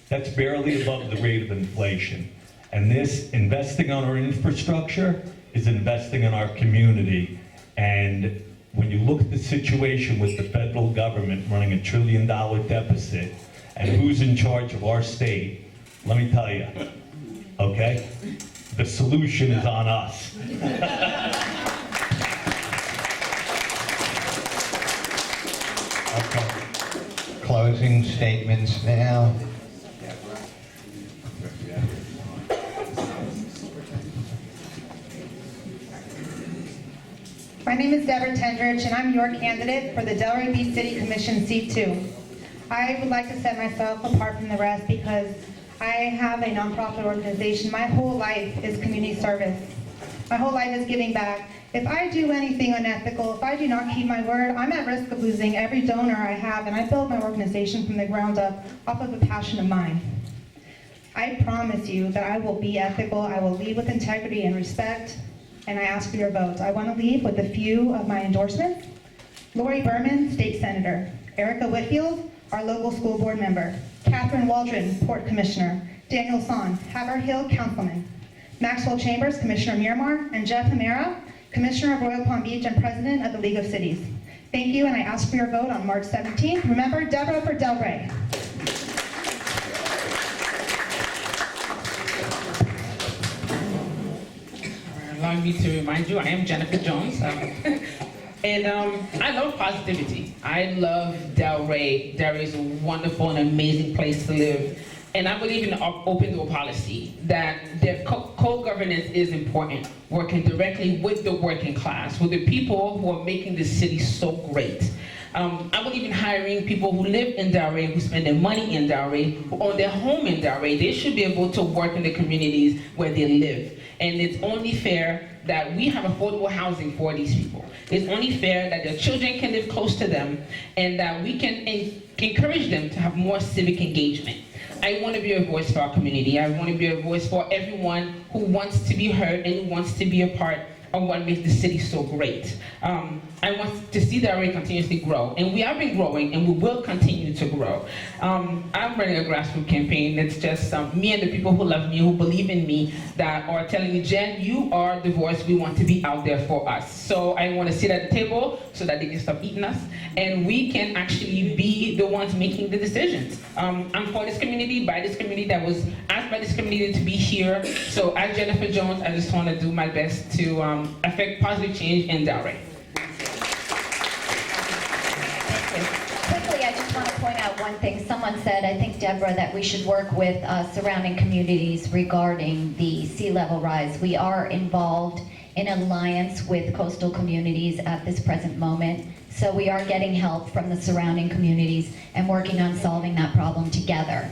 That's barely above the rate of inflation. And this, investing on our infrastructure, is investing in our community. And when you look at the situation with the federal government running $1 trillion deficit, and who's in charge of our state, let me tell you, okay? The solution is on us. Okay. Closing statements now. My name is Deborah Tendridge, and I'm your candidate for the Delray Beach City Commission Seat 2. I would like to set myself apart from the rest because I have a nonprofit organization. My whole life is community service. My whole life is giving back. If I do anything unethical, if I do not keep my word, I'm at risk of losing every donor I have, and I build my organization from the ground up off of a passion of mine. I promise you that I will be ethical, I will lead with integrity and respect, and I ask for your votes. I want to leave with a few of my endorsements. Lori Berman, State Senator. Erica Whitfield, our local school board member. Catherine Waldron, Port Commissioner. Daniel Son, Haver Hill Councilman. Maxwell Chambers, Commissioner Miramar. And Jeff Hamera, Commissioner of Royal Palm Beach and President of the League of Cities. Thank you, and I ask for your vote on March 17th. Remember, Deborah for Delray. Allow me to remind you, I am Jennifer Jones. And I love positivity. I love Delray. Delray is a wonderful and amazing place to live. And I believe in open door policy, that their co-governance is important, working directly with the working class, with the people who are making the city so great. I believe in hiring people who live in Delray, who spend their money in Delray, who own their home in Delray. They should be able to work in the communities where they live. And it's only fair that we have affordable housing for these people. It's only fair that their children can live close to them and that we can encourage them to have more civic engagement. I want to be a voice for our community. I want to be a voice for everyone who wants to be heard and who wants to be a part of what makes the city so great. I want to see that rate continuously grow, and we have been growing, and we will continue to grow. I'm running a grassroots campaign. It's just me and the people who love me, who believe in me, that are telling me, Jen, you are the voice we want to be out there for us. So I want to sit at the table so that they can stop eating us, and we can actually be the ones making the decisions. I'm for this community, by this community, that was asked by this community to be here. So as Jennifer Jones, I just want to do my best to affect positive change in Delray. Quickly, I just want to point out one thing. Someone said, I think, Deborah, that we should work with surrounding communities regarding the sea level rise. We are involved in alliance with coastal communities at this present moment. So we are getting help from the surrounding communities and working on solving that problem together.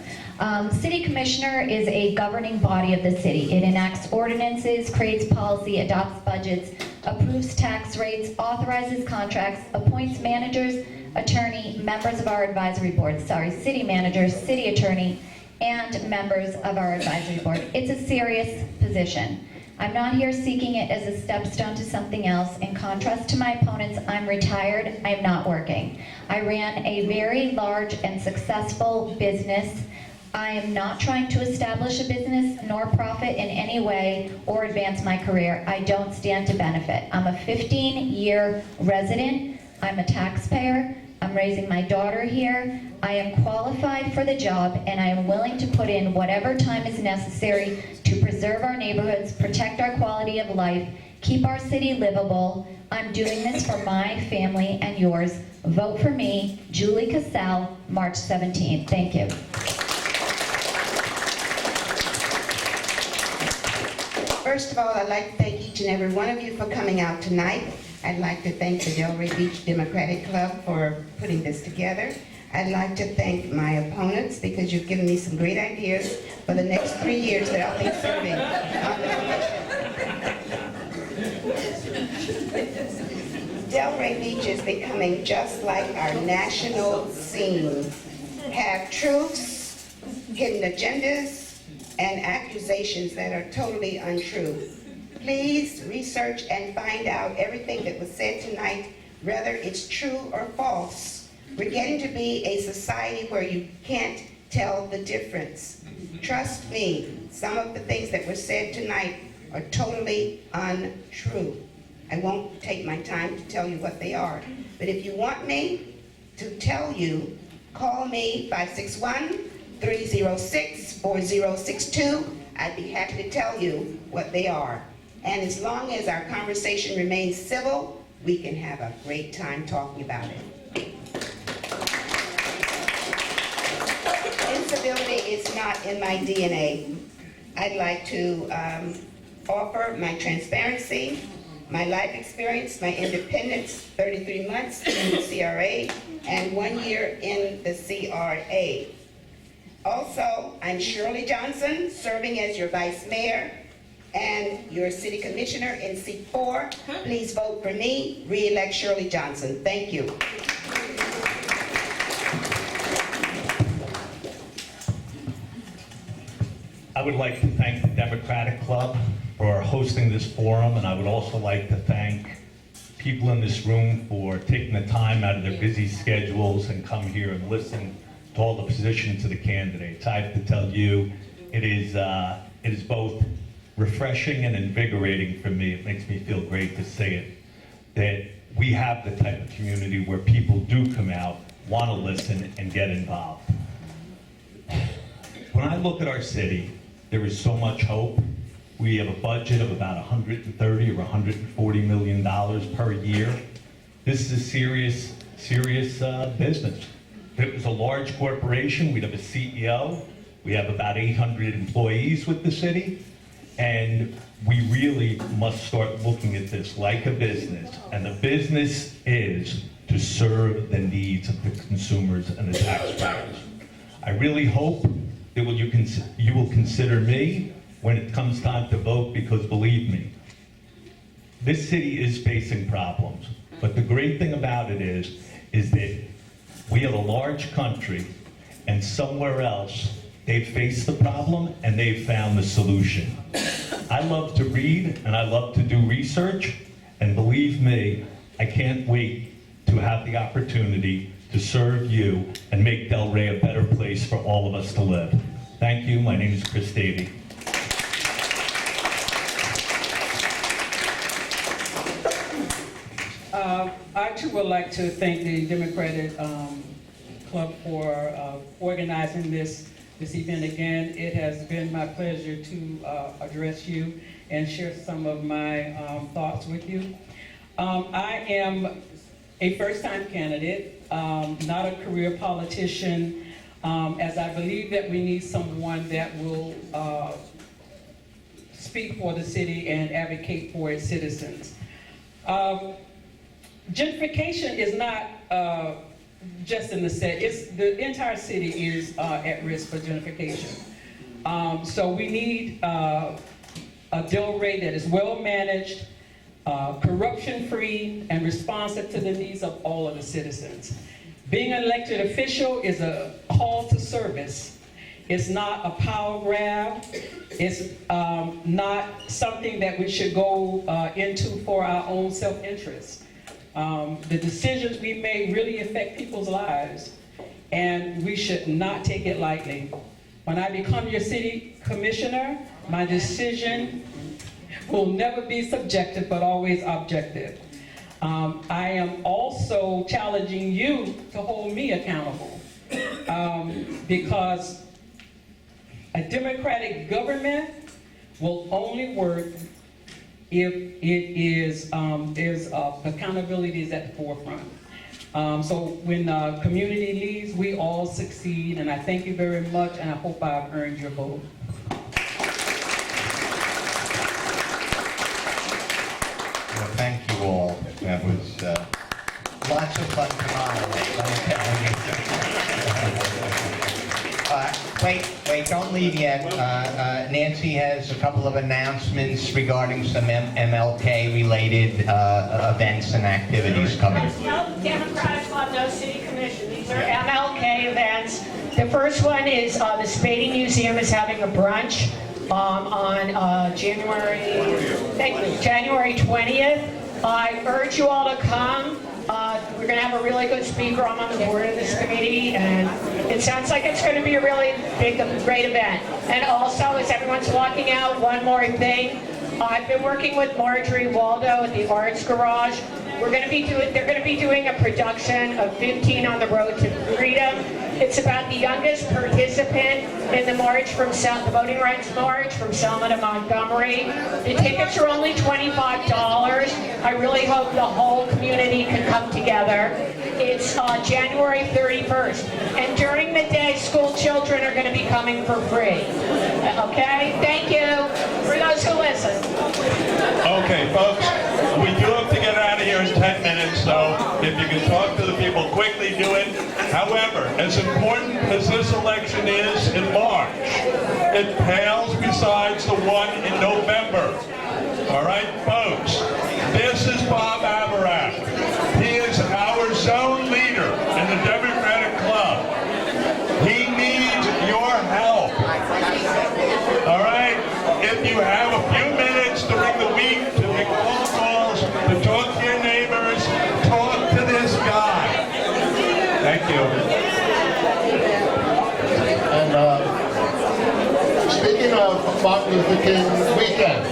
City Commissioner is a governing body of the city. It enacts ordinances, creates policy, adopts budgets, approves tax rates, authorizes contracts, appoints managers, attorney, members of our advisory board, city managers, city attorney, and members of our advisory board. It's a serious position. I'm not here seeking it as a stepstone to something else. In contrast to my opponents, I'm retired, I'm not working. I ran a very large and successful business. I am not trying to establish a business nor profit in any way or advance my career. I don't stand to benefit. I'm a 15-year resident. I'm a taxpayer. I'm raising my daughter here. I am qualified for the job, and I am willing to put in whatever time is necessary to preserve our neighborhoods, protect our quality of life, keep our city livable. I'm doing this for my family and yours. Vote for me, Julie Cassell, March 17th. Thank you. First of all, I'd like to thank each and every one of you for coming out tonight. I'd like to thank the Delray Beach Democratic Club for putting this together. I'd like to thank my opponents because you've given me some great ideas for the next 3 years that I'll be serving on the commission. Delray Beach is becoming just like our national scene. Have truths, hidden agendas, and accusations that are totally untrue. Please research and find out everything that was said tonight, whether it's true or false. We're getting to be a society where you can't tell the difference. Trust me, some of the things that were said tonight are totally untrue. I won't take my time to tell you what they are. But if you want me to tell you, call me 561-306-4062. I'd be happy to tell you what they are. And as long as our conversation remains civil, we can have a great time talking about it. Incivility is not in my DNA. I'd like to offer my transparency, my life experience, my independence, 33 months in the CRA, and 1 year in the CRA. Also, I'm Shirley Johnson, serving as your Vice Mayor and your City Commissioner in Seat 4. Please vote for me. Re-elect Shirley Johnson. Thank you. I would like to thank the Democratic Club for hosting this forum, and I would also like to thank people in this room for taking the time out of their busy schedules and come here and listen to all the positions of the candidates. I have to tell you, it is both refreshing and invigorating for me. It makes me feel great to say it, that we have the type of community where people do come out, want to listen, and get involved. When I look at our city, there is so much hope. We have a budget of about $130 or $140 million per year. This is a serious business. If it was a large corporation, we'd have a CEO. We have about 800 employees with the city. And we really must start looking at this like a business. And the business is to serve the needs of the consumers and the taxpayers. I really hope that you will consider me when it comes time to vote, because believe me, this city is facing problems. But the great thing about it is that we have a large country, and somewhere else, they've faced the problem and they've found the solution. I love to read and I love to do research, and believe me, I can't wait to have the opportunity to serve you and make Delray a better place for all of us to live. Thank you. My name is Chris Davey. I too would like to thank the Democratic Club for organizing this event again. It has been my pleasure to address you and share some of my thoughts with you. I am a first-time candidate, not a career politician, as I believe that we need someone that will speak for the city and advocate for its citizens. gentrification is not just in the city. It's the entire city is at risk for gentrification. So we need a Delray that is well managed, corruption-free, and responsive to the needs of all of the citizens. Being an elected official is a call to service. It's not a power grab. It's not something that we should go into for our own self-interest. The decisions we make really affect people's lives, and we should not take it lightly. When I become your city commissioner, my decision will never be subjective, but always objective. I am also challenging you to hold me accountable, because a democratic government will only work if it is there's accountability is at the forefront. So when community leads, we all succeed, and I thank you very much, and I hope I've earned your vote. Well, thank you all. That was lots of fun tomorrow, let me tell you. Wait, don't leave yet. Nancy has a couple of announcements regarding some MLK-related events and activities coming. No Democratic Club, no City Commission. These are MLK events. The first one is the Spading Museum is having a brunch on January 20th. I urge you all to come. We're going to have a really good speaker. I'm on the board of this committee, and it sounds like it's going to be a really great event. And also, as everyone's walking out, one more thing. I've been working with Marjorie Waldo at the Arts Garage. They're going to be doing a production of 15 on the Road to Freedom. It's about the youngest participant in the march from the Voting Rights March from Selma to Montgomery. The tickets are only $25. I really hope the whole community can come together. It's January 31st. And during the day, school children are going to be coming for free. Okay? Thank you for those who listen. Okay, folks, we do have to get out of here in 10 minutes, so if you can talk to the people quickly, do it. However, as important as this election is in March, it pales besides the one in November. All right, folks, this is Bob Avarak. He is our zone leader in the Democratic Club. He needs your help. All right? If you have a few minutes during the week to make phone calls, to talk to your neighbors, talk to this guy. Thank you. And speaking of Martin Luther King weekend,